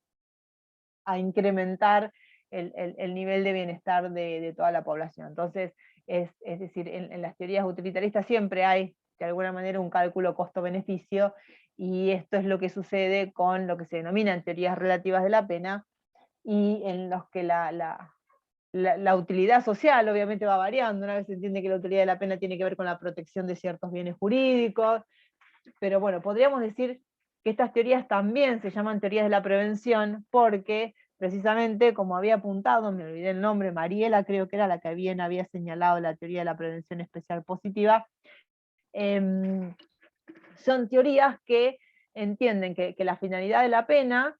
a incrementar el nivel de bienestar de toda la población. Entonces, es decir, en las teorías utilitaristas siempre hay, de alguna manera, un cálculo costo-beneficio, y esto es lo que sucede con lo que se denominan teorías relativas de la pena, y en los que la utilidad social obviamente va variando. Una vez se entiende que la utilidad de la pena tiene que ver con la protección de ciertos bienes jurídicos, pero bueno, podríamos decir que estas teorías también se llaman teorías de la prevención porque precisamente, como había apuntado, me olvidé el nombre, Mariela creo que era la que bien había señalado la teoría de la prevención especial positiva, son teorías que entienden que la finalidad de la pena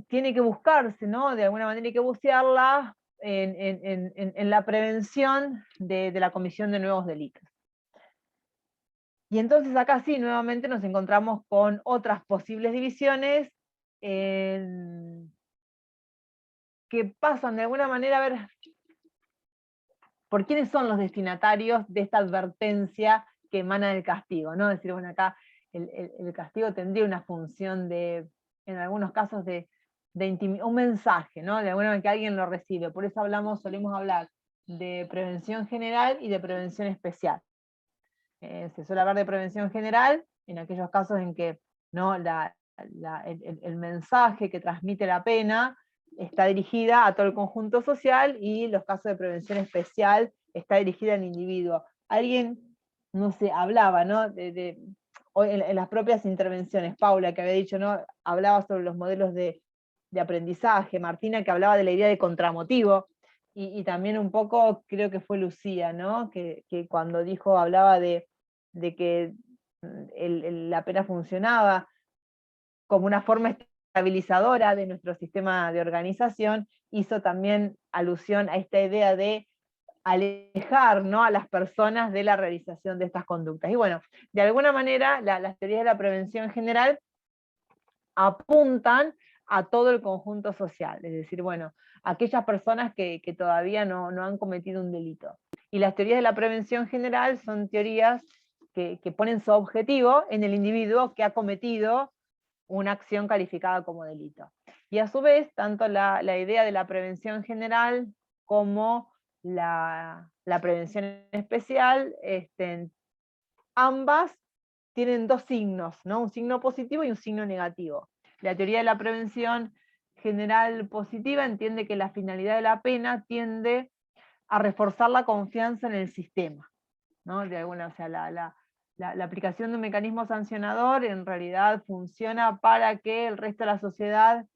tiene que buscarse, ¿no? De alguna manera hay que bucearla en la prevención de la comisión de nuevos delitos. Y entonces acá sí, nuevamente nos encontramos con otras posibles divisiones que pasan de alguna manera a ver por quiénes son los destinatarios de esta advertencia que emana del castigo, ¿no? Es decir, bueno, acá el castigo tendría una función de, en algunos casos, de un mensaje, ¿no? De alguna manera que alguien lo recibe. Por eso solemos hablar de prevención general y de prevención especial. Se suele hablar de prevención general en aquellos casos en que, ¿no? el mensaje que transmite la pena está dirigida a todo el conjunto social, y los casos de prevención especial está dirigida al individuo. Alguien, no sé, hablaba, ¿no? En las propias intervenciones, Paula, que había dicho, ¿no? Hablaba sobre los modelos de aprendizaje, Martina, que hablaba de la idea de contramotivo, y también un poco, creo que fue Lucía, ¿no? Que cuando hablaba de que la pena funcionaba como una forma estabilizadora de nuestro sistema de organización, hizo también alusión a esta idea de alejar, ¿no? a las personas de la realización de estas conductas. Y bueno, de alguna manera las teorías de la prevención general apuntan a todo el conjunto social, es decir, bueno, aquellas personas que todavía no han cometido un delito. Y las teorías de la prevención general son teorías que ponen su objetivo en el individuo que ha cometido una acción calificada como delito. Y a su vez, tanto la idea de la prevención general como la prevención especial, ambas tienen dos signos, ¿no? Un signo positivo y un signo negativo. La teoría de la prevención general positiva entiende que la finalidad de la pena tiende a reforzar la confianza en el sistema, ¿no? De alguna, o sea, la aplicación de un mecanismo sancionador en realidad funciona para que el resto de la sociedad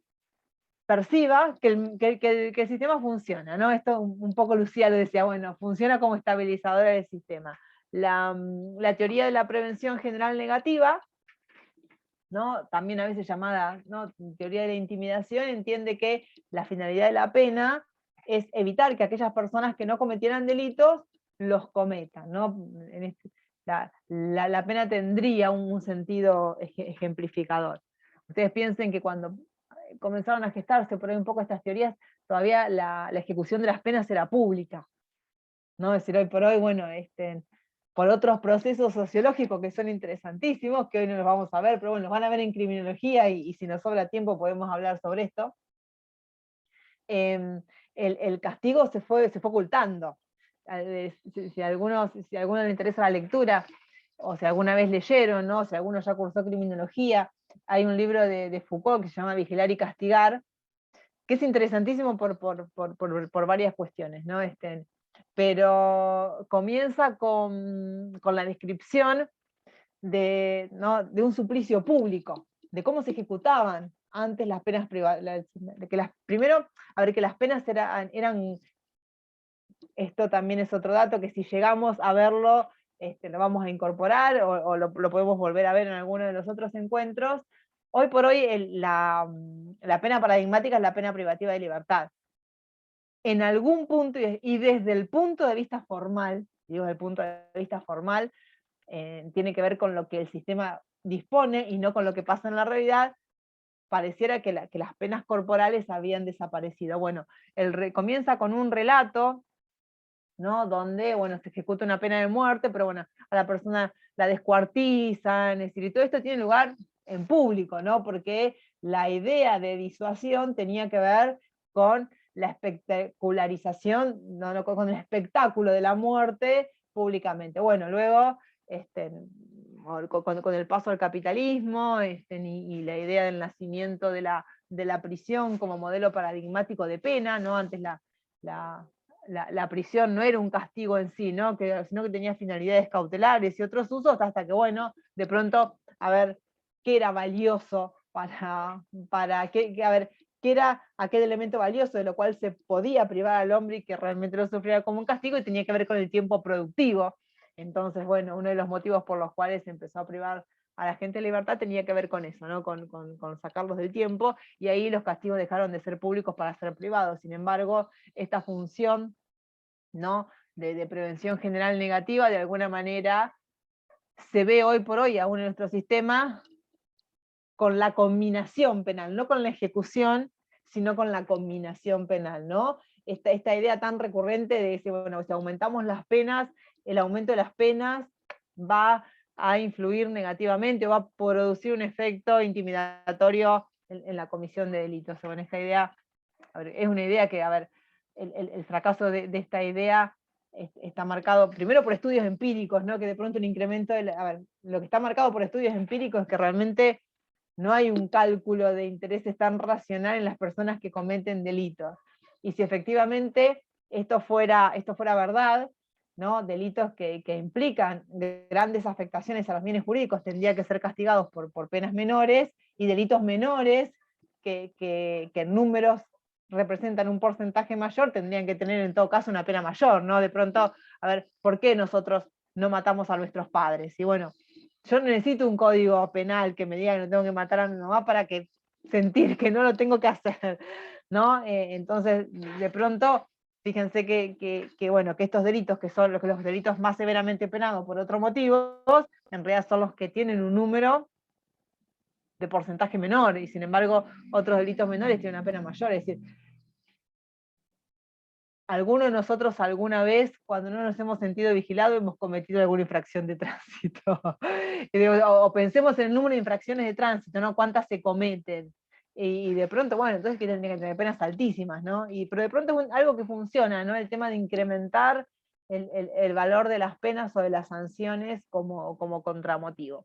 perciba que el sistema funciona, ¿no? Esto un poco Lucía lo decía, bueno, funciona como estabilizadora del sistema. La teoría de la prevención general negativa, ¿no? También a veces llamada, ¿no? teoría de la intimidación, entiende que la finalidad de la pena es evitar que aquellas personas que no cometieran delitos los cometan, ¿no? La pena tendría un sentido ejemplificador. Ustedes piensen que cuando comenzaron a gestarse por ahí un poco estas teorías, todavía la ejecución de las penas era pública, ¿no? Es decir, hoy por hoy, bueno, por otros procesos sociológicos que son interesantísimos, que hoy no los vamos a ver, pero bueno, los van a ver en criminología, y si nos sobra tiempo podemos hablar sobre esto. El castigo se fue ocultando. Si a alguno le interesa la lectura, o si alguna vez leyeron, ¿no? Si alguno ya cursó criminología, hay un libro de Foucault que se llama Vigilar y Castigar, que es interesantísimo por varias cuestiones, ¿no? Pero comienza con la descripción de un suplicio público, de cómo se ejecutaban antes las penas privadas. Primero, a ver, que las penas eran, esto también es otro dato, que si llegamos a verlo, lo vamos a incorporar, o lo podemos volver a ver en alguno de los otros encuentros. Hoy por hoy la pena paradigmática es la pena privativa de libertad. En algún punto, y desde el punto de vista formal, digo desde el punto de vista formal, tiene que ver con lo que el sistema dispone y no con lo que pasa en la realidad, pareciera que las penas corporales habían desaparecido. Bueno, comienza con un relato, ¿no? Donde, bueno, se ejecuta una pena de muerte, pero bueno, a la persona la descuartizan, es decir, y todo esto tiene lugar en público, ¿no? Porque la idea de disuasión tenía que ver con la espectacularización, no, con el espectáculo de la muerte públicamente. Bueno, luego, con el paso al capitalismo, y la idea del nacimiento de la de la prisión como modelo paradigmático de pena, ¿no? Antes la prisión no era un castigo en sí, ¿no? Sino que tenía finalidades cautelares y otros usos, hasta que, bueno, de pronto, a ver, ¿qué era valioso a ver, qué era aquel elemento valioso de lo cual se podía privar al hombre y que realmente lo sufriera como un castigo, y tenía que ver con el tiempo productivo? Entonces, bueno, uno de los motivos por los cuales se empezó a privar a la gente de libertad tenía que ver con eso, ¿no? Con sacarlos del tiempo, y ahí los castigos dejaron de ser públicos para ser privados. Sin embargo, esta función, ¿no?, de prevención general negativa, de alguna manera, se ve hoy por hoy aún en nuestro sistema con la conminación penal, no con la ejecución, sino con la conminación penal, ¿no? Esta idea tan recurrente de decir, bueno, si aumentamos las penas, el aumento de las penas va a influir negativamente, va a producir un efecto intimidatorio en la comisión de delitos. Bueno, esta idea, a ver, es una idea que, a ver, el fracaso de esta idea está marcado primero por estudios empíricos, ¿no? Que de pronto un incremento, a ver, lo que está marcado por estudios empíricos es que realmente no hay un cálculo de intereses tan racional en las personas que cometen delitos. Y si efectivamente esto fuera verdad, ¿no?, delitos que implican grandes afectaciones a los bienes jurídicos tendrían que ser castigados por penas menores, y delitos menores que en números representan un porcentaje mayor tendrían que tener en todo caso una pena mayor, ¿no? De pronto, a ver, ¿por qué nosotros no matamos a nuestros padres? Y bueno, yo necesito un código penal que me diga que no tengo que matar a mi mamá para que sentir que no lo tengo que hacer, ¿no? Entonces, de pronto, fíjense que estos delitos, que son los delitos más severamente penados por otros motivos, en realidad son los que tienen un número de porcentaje menor, y sin embargo otros delitos menores tienen una pena mayor. Es decir, alguno de nosotros alguna vez, cuando no nos hemos sentido vigilados, hemos cometido alguna infracción de tránsito. O pensemos en el número de infracciones de tránsito, ¿no? ¿Cuántas se cometen? Y de pronto, bueno, entonces que tendría que tener penas altísimas, ¿no? Pero de pronto es algo que funciona, ¿no? El tema de incrementar el valor de las penas o de las sanciones como contramotivo.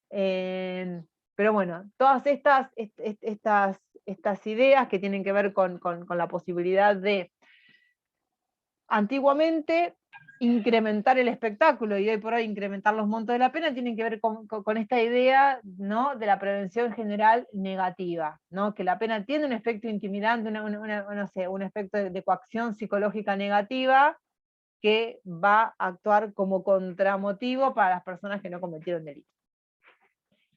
Pero bueno, todas estas ideas que tienen que ver con la posibilidad de, antiguamente, incrementar el espectáculo, y hoy por hoy incrementar los montos de la pena, tienen que ver con esta idea, ¿no?, de la prevención general negativa, ¿no?, que la pena tiene un efecto intimidante, un efecto de coacción psicológica negativa, que va a actuar como contramotivo para las personas que no cometieron delitos.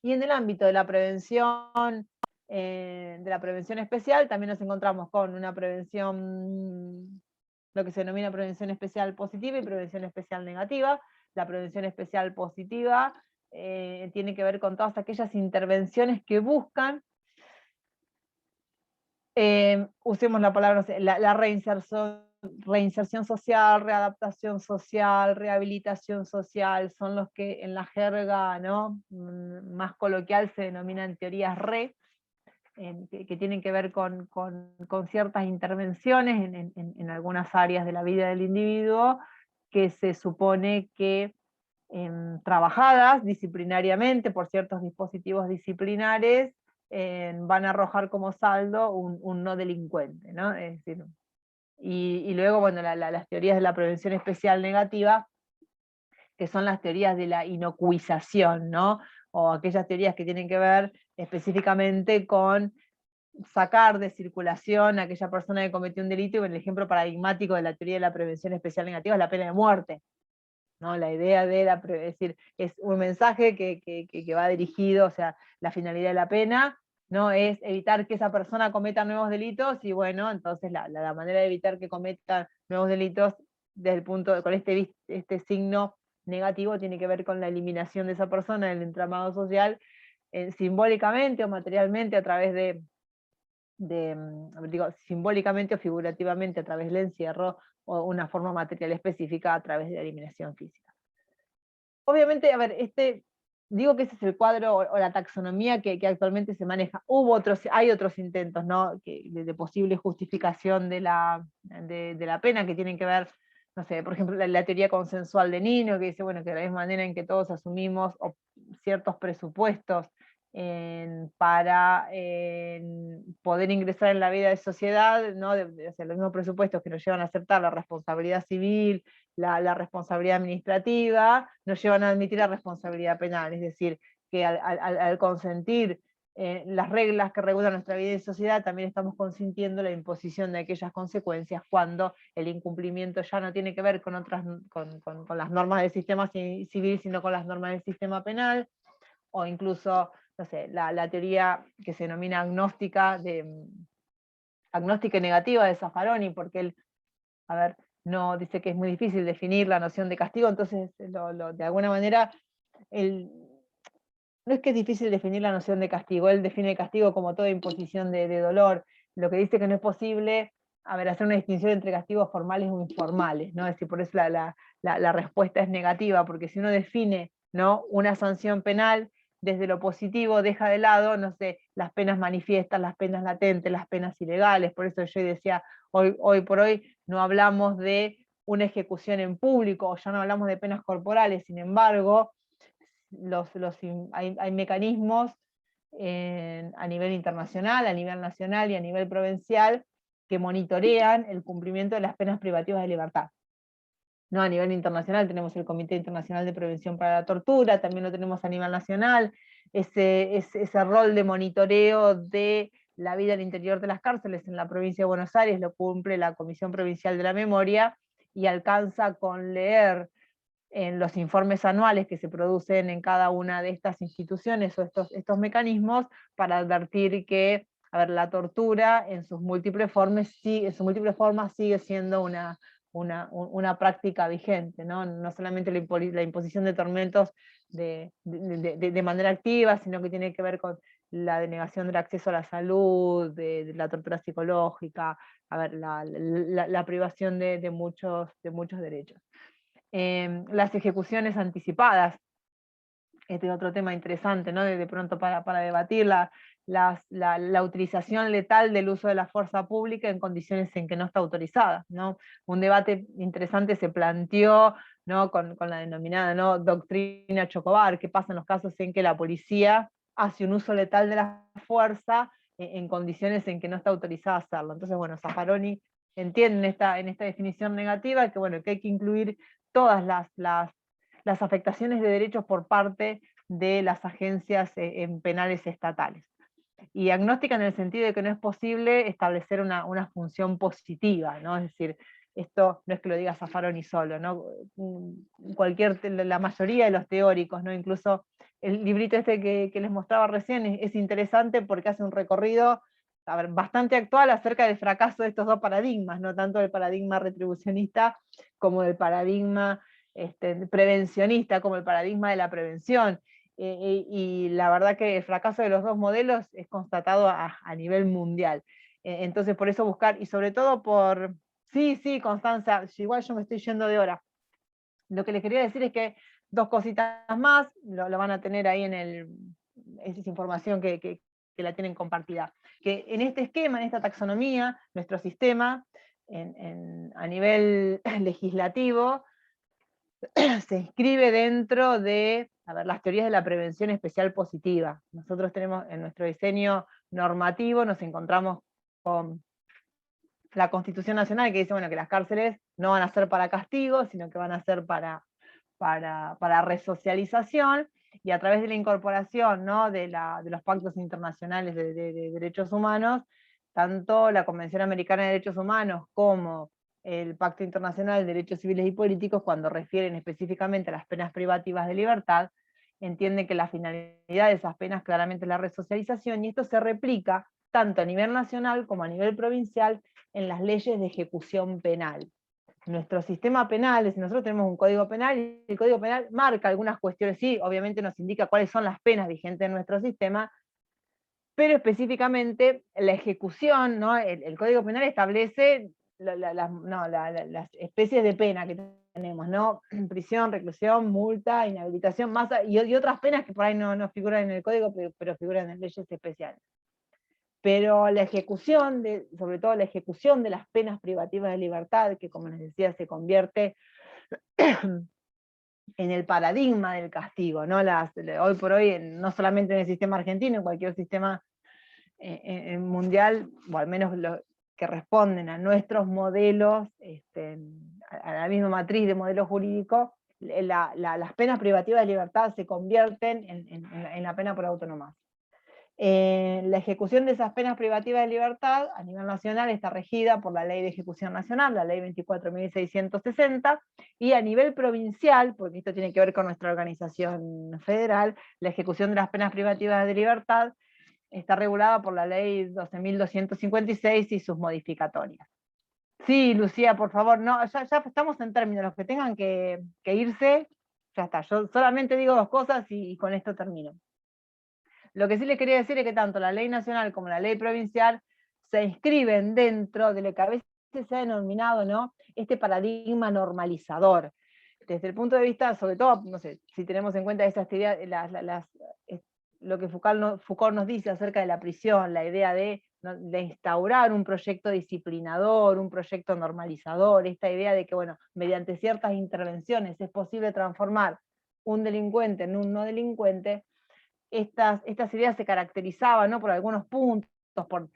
Y en el ámbito de la prevención especial, también nos encontramos con una prevención, lo que se denomina prevención especial positiva y prevención especial negativa. La prevención especial positiva tiene que ver con todas aquellas intervenciones que buscan, usemos la palabra, no sé, la reinserción social, readaptación social, rehabilitación social, son los que en la jerga, ¿no?, más coloquial se denominan teorías que tienen que ver con ciertas intervenciones en algunas áreas de la vida del individuo, que se supone que, trabajadas disciplinariamente por ciertos dispositivos disciplinares, van a arrojar como saldo un no delincuente, ¿no? Es decir, y luego, bueno, las teorías de la prevención especial negativa, que son las teorías de la inocuización, ¿no? O aquellas teorías que tienen que ver específicamente con sacar de circulación a aquella persona que cometió un delito, y el ejemplo paradigmático de la teoría de la prevención especial negativa es la pena de muerte, ¿no? La idea de es decir, es un mensaje que va dirigido, o sea, la finalidad de la pena, ¿no?, es evitar que esa persona cometa nuevos delitos, y bueno, entonces la manera de evitar que cometa nuevos delitos desde el punto, con este signo negativo, tiene que ver con la eliminación de esa persona del entramado social, simbólicamente o materialmente a través simbólicamente o figurativamente a través del encierro, o una forma material específica a través de la eliminación física. Obviamente, a ver, digo que ese es el cuadro o la taxonomía que actualmente se maneja. Hay otros intentos, ¿no?, de posible justificación de la pena, que tienen que ver, no sé, por ejemplo, la teoría consensual de Nino, que dice, bueno, que de la misma manera en que todos asumimos ciertos presupuestos para poder ingresar en la vida de sociedad, ¿no? O sea, los mismos presupuestos que nos llevan a aceptar la responsabilidad civil, la responsabilidad administrativa, nos llevan a admitir la responsabilidad penal, es decir, que al consentir las reglas que regulan nuestra vida y sociedad, también estamos consintiendo la imposición de aquellas consecuencias cuando el incumplimiento ya no tiene que ver con las normas del sistema civil, sino con las normas del sistema penal, o incluso, no sé, la teoría que se denomina agnóstica y negativa de Zaffaroni, porque él, a ver, no dice que es muy difícil definir la noción de castigo, entonces de alguna manera, no es que es difícil definir la noción de castigo, él define el castigo como toda imposición de dolor, lo que dice que no es posible, a ver, hacer una distinción entre castigos formales o informales, ¿no? Es decir, por eso la respuesta es negativa, porque si uno define, ¿no?, una sanción penal, desde lo positivo deja de lado, no sé, las penas manifiestas, las penas latentes, las penas ilegales, por eso yo decía, hoy por hoy no hablamos de una ejecución en público, o ya no hablamos de penas corporales, sin embargo, hay mecanismos a nivel internacional, a nivel nacional y a nivel provincial que monitorean el cumplimiento de las penas privativas de libertad. ¿No? A nivel internacional tenemos el Comité Internacional de Prevención para la Tortura, también lo tenemos a nivel nacional, ese rol de monitoreo de la vida al interior de las cárceles en la provincia de Buenos Aires lo cumple la Comisión Provincial de la Memoria, y alcanza con leer en los informes anuales que se producen en cada una de estas instituciones o estos mecanismos para advertir que, a ver, la tortura en sus múltiples formas sigue siendo una práctica vigente, ¿no? No solamente la imposición de tormentos de manera activa, sino que tiene que ver con la denegación del acceso a la salud, de la tortura psicológica, a ver, la privación de muchos derechos. Las ejecuciones anticipadas, este es otro tema interesante, ¿no? De pronto para debatir la utilización letal del uso de la fuerza pública en condiciones en que no está autorizada, ¿no? Un debate interesante se planteó, ¿no?, con la denominada, ¿no?, doctrina Chocobar, qué pasa en los casos en que la policía hace un uso letal de la fuerza en condiciones en que no está autorizada a hacerlo. Entonces, bueno, Zaffaroni entiende en esta definición negativa que, bueno, que hay que incluir todas las afectaciones de derechos por parte de las agencias penales estatales. Y agnóstica en el sentido de que no es posible establecer una función positiva, ¿no? Es decir, esto no es que lo diga Zaffaroni solo, ¿no? La mayoría de los teóricos, ¿no? Incluso el librito este que les mostraba recién es interesante porque hace un recorrido, a ver, bastante actual acerca del fracaso de estos dos paradigmas, no tanto del paradigma retribucionista como del paradigma prevencionista, como el paradigma de la prevención. Y la verdad que el fracaso de los dos modelos es constatado a nivel mundial. Entonces por eso buscar, y sobre todo por... Sí, Constanza, igual yo me estoy yendo de hora. Lo que les quería decir es que dos cositas más, lo van a tener ahí esa es información que la tienen compartida. Que en este esquema, en esta taxonomía, nuestro sistema, a nivel legislativo, se inscribe dentro de, a ver, las teorías de la prevención especial positiva. Nosotros tenemos en nuestro diseño normativo, nos encontramos con la Constitución Nacional que dice, bueno, que las cárceles no van a ser para castigo, sino que van a ser para resocialización, y a través de la incorporación, ¿no?, de los pactos internacionales de derechos humanos, tanto la Convención Americana de Derechos Humanos como el Pacto Internacional de Derechos Civiles y Políticos, cuando refieren específicamente a las penas privativas de libertad, entienden que la finalidad de esas penas claramente es la resocialización, y esto se replica tanto a nivel nacional como a nivel provincial en las leyes de ejecución penal. Nuestro sistema penal, nosotros tenemos un código penal, y el código penal marca algunas cuestiones, sí, obviamente nos indica cuáles son las penas vigentes en nuestro sistema, pero específicamente la ejecución, ¿no? El código penal establece las especies de pena que tenemos, ¿no? Prisión, reclusión, multa, inhabilitación, y otras penas que por ahí no figuran en el código, pero figuran en leyes especiales. Pero la ejecución, sobre todo la ejecución de las penas privativas de libertad, que como les decía se convierte en el paradigma del castigo, ¿no? Hoy por hoy, no solamente en el sistema argentino, en cualquier sistema mundial, o al menos los que responden a nuestros modelos, a la misma matriz de modelo jurídico, las penas privativas de libertad se convierten en la pena por autonomía. La ejecución de esas penas privativas de libertad a nivel nacional está regida por la Ley de Ejecución Nacional, la Ley 24.660, y a nivel provincial, porque esto tiene que ver con nuestra organización federal, la ejecución de las penas privativas de libertad está regulada por la Ley 12.256 y sus modificatorias. Sí, Lucía, por favor, no, ya estamos en términos, los que tengan que irse, ya está, yo solamente digo dos cosas y con esto termino. Lo que sí les quería decir es que tanto la ley nacional como la ley provincial se inscriben dentro de lo que a veces se ha denominado, ¿no?, este paradigma normalizador. Desde el punto de vista, sobre todo, no sé, si tenemos en cuenta esas teorías, lo que Foucault nos dice acerca de la prisión, la idea de instaurar un proyecto disciplinador, un proyecto normalizador, esta idea de que, bueno, mediante ciertas intervenciones es posible transformar un delincuente en un no delincuente. Estas ideas se caracterizaban, ¿no?, por algunos puntos, por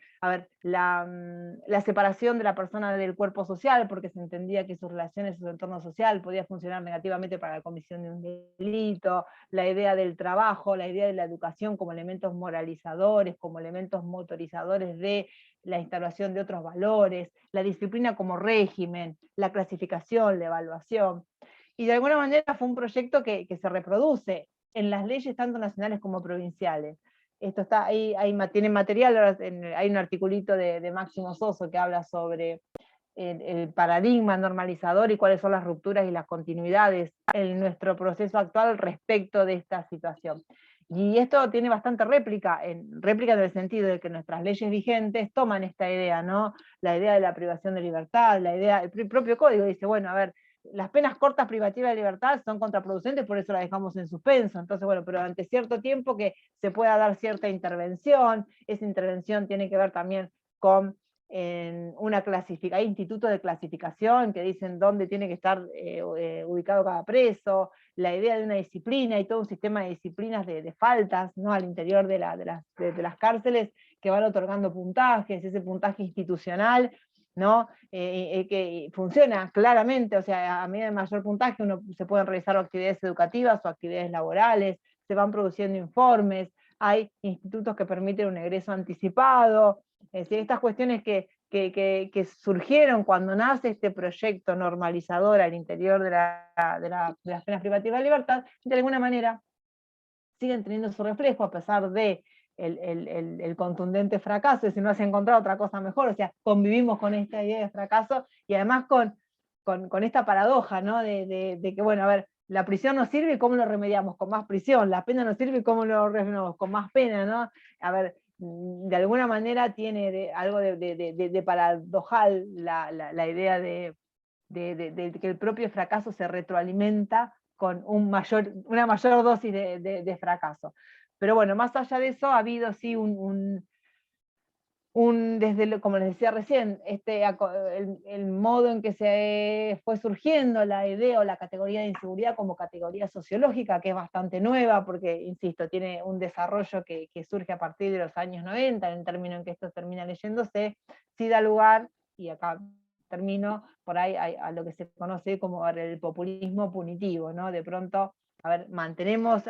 la separación de la persona del cuerpo social, porque se entendía que sus relaciones, su entorno social podía funcionar negativamente para la comisión de un delito, la idea del trabajo, la idea de la educación como elementos moralizadores, como elementos motorizadores de la instalación de otros valores, la disciplina como régimen, la clasificación, la evaluación. Y de alguna manera fue un proyecto que se reproduce en las leyes tanto nacionales como provinciales. Esto está ahí, tiene material, hay un articulito de Máximo Soso que habla sobre el paradigma normalizador y cuáles son las rupturas y las continuidades en nuestro proceso actual respecto de esta situación. Y esto tiene bastante réplica en el sentido de que nuestras leyes vigentes toman esta idea, ¿no?, la idea de la privación de libertad, el propio código dice, bueno, a ver, las penas cortas privativas de libertad son contraproducentes, por eso las dejamos en suspenso. Entonces, bueno, pero ante cierto tiempo que se pueda dar cierta intervención, esa intervención tiene que ver también con hay institutos de clasificación que dicen dónde tiene que estar ubicado cada preso, la idea de una disciplina y todo un sistema de disciplinas de faltas, ¿no?, al interior de las cárceles que van otorgando puntajes, ese puntaje institucional, ¿no?, que funciona claramente, o sea, a medida de mayor puntaje se pueden realizar actividades educativas o actividades laborales, se van produciendo informes, hay institutos que permiten un egreso anticipado, es decir, estas cuestiones que surgieron cuando nace este proyecto normalizador al interior de las penas privativas de libertad, de alguna manera siguen teniendo su reflejo a pesar de el contundente fracaso, si no has encontrado otra cosa mejor, o sea, convivimos con esta idea de fracaso y además con esta paradoja, ¿no?, de que, bueno, a ver, la prisión nos sirve y cómo lo remediamos, con más prisión, la pena nos sirve y cómo lo remediamos, con más pena, ¿no? A ver, de alguna manera tiene algo de paradojal la idea de que el propio fracaso se retroalimenta con una mayor dosis de fracaso. Pero bueno, más allá de eso, ha habido sí como les decía recién, el modo en que se fue surgiendo la idea o la categoría de inseguridad como categoría sociológica, que es bastante nueva, porque, insisto, tiene un desarrollo que surge a partir de los años 90, en el término en que esto termina leyéndose, sí da lugar, y acá termino, por ahí a lo que se conoce como el populismo punitivo, ¿no? De pronto, a ver, mantenemos,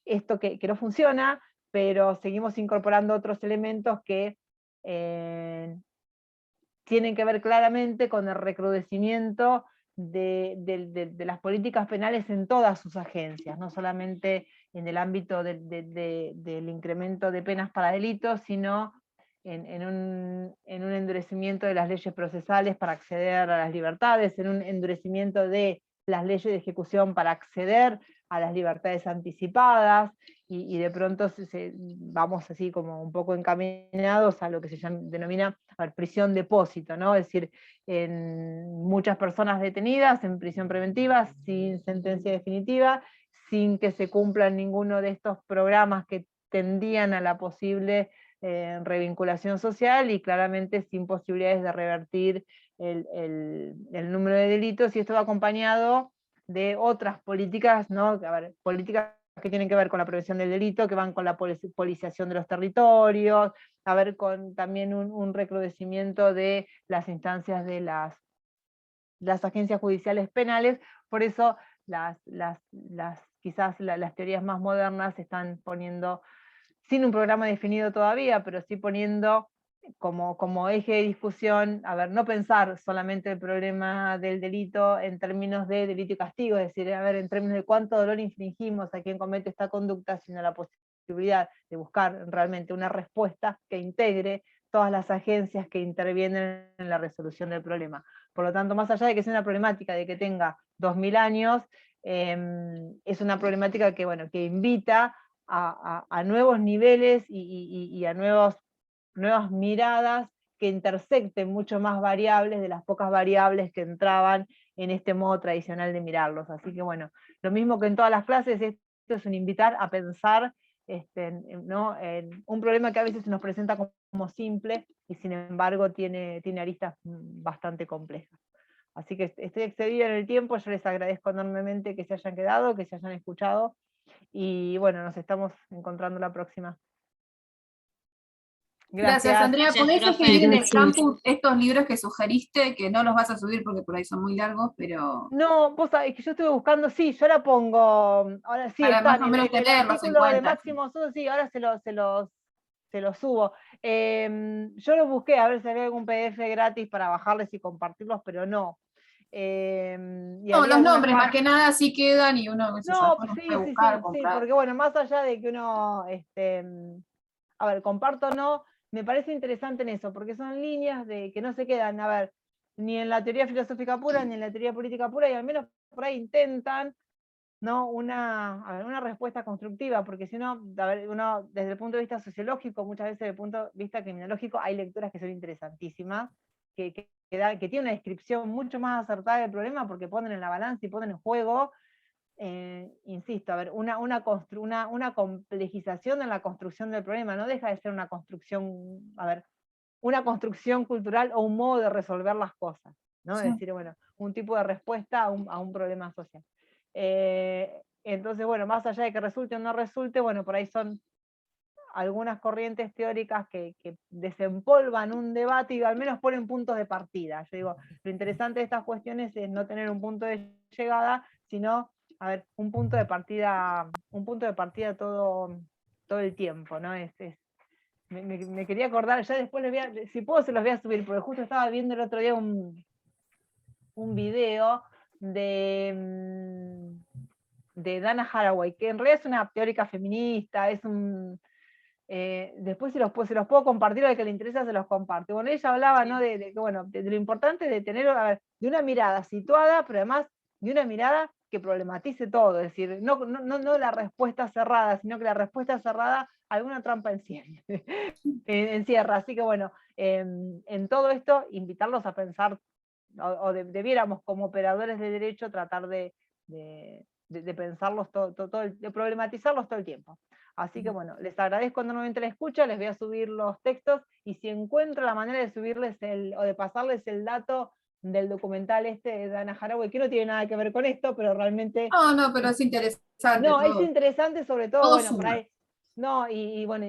esto que no funciona, pero seguimos incorporando otros elementos que tienen que ver claramente con el recrudecimiento de las políticas penales en todas sus agencias, no solamente en el ámbito del incremento de penas para delitos, sino en un endurecimiento de las leyes procesales para acceder a las libertades, en un endurecimiento de las leyes de ejecución para acceder a las libertades anticipadas, y de pronto vamos así como un poco encaminados a lo que se denomina prisión depósito, ¿no? Es decir, en muchas personas detenidas en prisión preventiva, sin sentencia definitiva, sin que se cumplan ninguno de estos programas que tendían a la posible revinculación social, y claramente sin posibilidades de revertir el número de delitos, y esto va acompañado de otras políticas, ¿no? A ver, políticas que tienen que ver con la prevención del delito, que van con la policiación de los territorios, a ver, con también un recrudecimiento de las instancias de las agencias judiciales penales. Por eso quizás las teorías más modernas están poniendo, sin un programa definido todavía, pero sí poniendo como eje de discusión, a ver, no pensar solamente el problema del delito en términos de delito y castigo, es decir, a ver, en términos de cuánto dolor infligimos a quien comete esta conducta, sino la posibilidad de buscar realmente una respuesta que integre todas las agencias que intervienen en la resolución del problema. Por lo tanto, más allá de que sea una problemática de que tenga 2000 años, es una problemática que, bueno, que invita a nuevos niveles y a nuevas miradas que intersecten mucho más variables de las pocas variables que entraban en este modo tradicional de mirarlos. Así que bueno, lo mismo que en todas las clases, esto es un invitar a pensar ¿no? en un problema que a veces se nos presenta como simple y sin embargo tiene aristas bastante complejas. Así que estoy excedida en el tiempo, yo les agradezco enormemente que se hayan quedado, que se hayan escuchado, y bueno, nos estamos encontrando la próxima. Gracias, Andrea. Gracias, ¿Podés profe. escribir en el Gracias. campus estos libros que sugeriste, que no los vas a subir porque por ahí son muy largos, pero No, vos sabés que yo estuve buscando, sí, yo la pongo, ahora sí, para más están o en menos el tenerlos en artículo de cuenta? Máximo Uso, sí, ahora se los subo. Yo los busqué a ver si había algún PDF gratis para bajarles y compartirlos, pero no. Y No, había los algunas nombres más cosas. que nada sí quedan y uno, qué sé yo, No, después los sí, puede sí, buscar, sí, comprar. porque bueno, más allá de que uno, a ver, comparto o no, me parece interesante en eso, porque son líneas de que no se quedan, a ver, ni en la teoría filosófica pura, ni en la teoría política pura, y al menos por ahí intentan, ¿no? Una respuesta constructiva, porque si no, a ver, uno desde el punto de vista sociológico, muchas veces desde el punto de vista criminológico, hay lecturas que son interesantísimas, que tienen una descripción mucho más acertada del problema, porque ponen en la balanza y ponen en juego, insisto, a ver, una complejización en la construcción del problema, no deja de ser una construcción, a ver, una construcción cultural o un modo de resolver las cosas, ¿no? Sí. Es decir, bueno, un tipo de respuesta a un problema social. Entonces, bueno, más allá de que resulte o no resulte, bueno, por ahí son algunas corrientes teóricas que desempolvan un debate y al menos ponen puntos de partida. Yo digo, lo interesante de estas cuestiones es no tener un punto de llegada, sino, a ver, un punto de partida todo el tiempo, ¿no? Me quería acordar, ya después si puedo se los voy a subir, porque justo estaba viendo el otro día un video de Dana Haraway, que en realidad es una teórica feminista, después se los puedo compartir, al que le interesa se los comparte. Bueno, ella hablaba, ¿no? de lo importante de tener, a ver, de una mirada situada, pero además de una mirada que problematice todo, es decir, no la respuesta cerrada, sino que la respuesta cerrada alguna trampa encierra. Así que bueno, en todo esto, invitarlos a pensar, o debiéramos como operadores de derecho tratar de pensarlos de problematizarlos todo el tiempo. Así que bueno, les agradezco enormemente la escucha, les voy a subir los textos, y si encuentro la manera de subirles o de pasarles el dato del documental de Dana Haraway, que no tiene nada que ver con esto, pero realmente... No, pero es interesante. No, es interesante sobre todo, bueno, por suma. ahí, no, y bueno,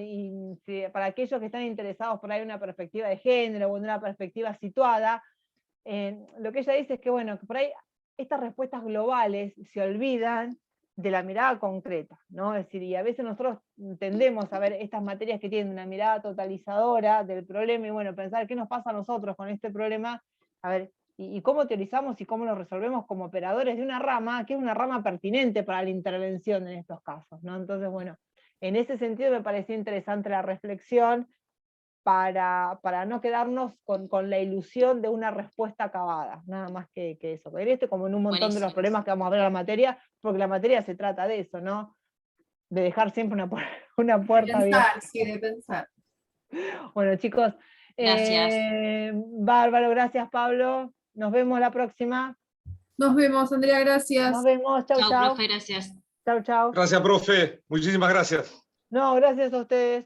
para aquellos que están interesados por ahí en una perspectiva de género o en una perspectiva situada, lo que ella dice es que, bueno, que por ahí estas respuestas globales se olvidan de la mirada concreta, ¿no? Es decir, y a veces nosotros tendemos a ver estas materias que tienen una mirada totalizadora del problema, y bueno, pensar qué nos pasa a nosotros con este problema, a ver, y cómo teorizamos y cómo lo resolvemos como operadores de una rama, que es una rama pertinente para la intervención en estos casos, ¿no? Entonces, bueno, en ese sentido me pareció interesante la reflexión, para no quedarnos con la ilusión de una respuesta acabada, nada más que eso. Como en un montón de los problemas que vamos a ver en la materia, porque la materia se trata de eso, ¿no? De dejar siempre una puerta abierta. Sí, de pensar. Bueno, chicos, Gracias. Bárbaro, gracias, Pablo. Nos vemos la próxima. Nos vemos, Andrea, gracias. Nos vemos, chau, Chau, chau. profe, gracias. Chau, chau. Gracias, profe. Muchísimas gracias. No, gracias a ustedes.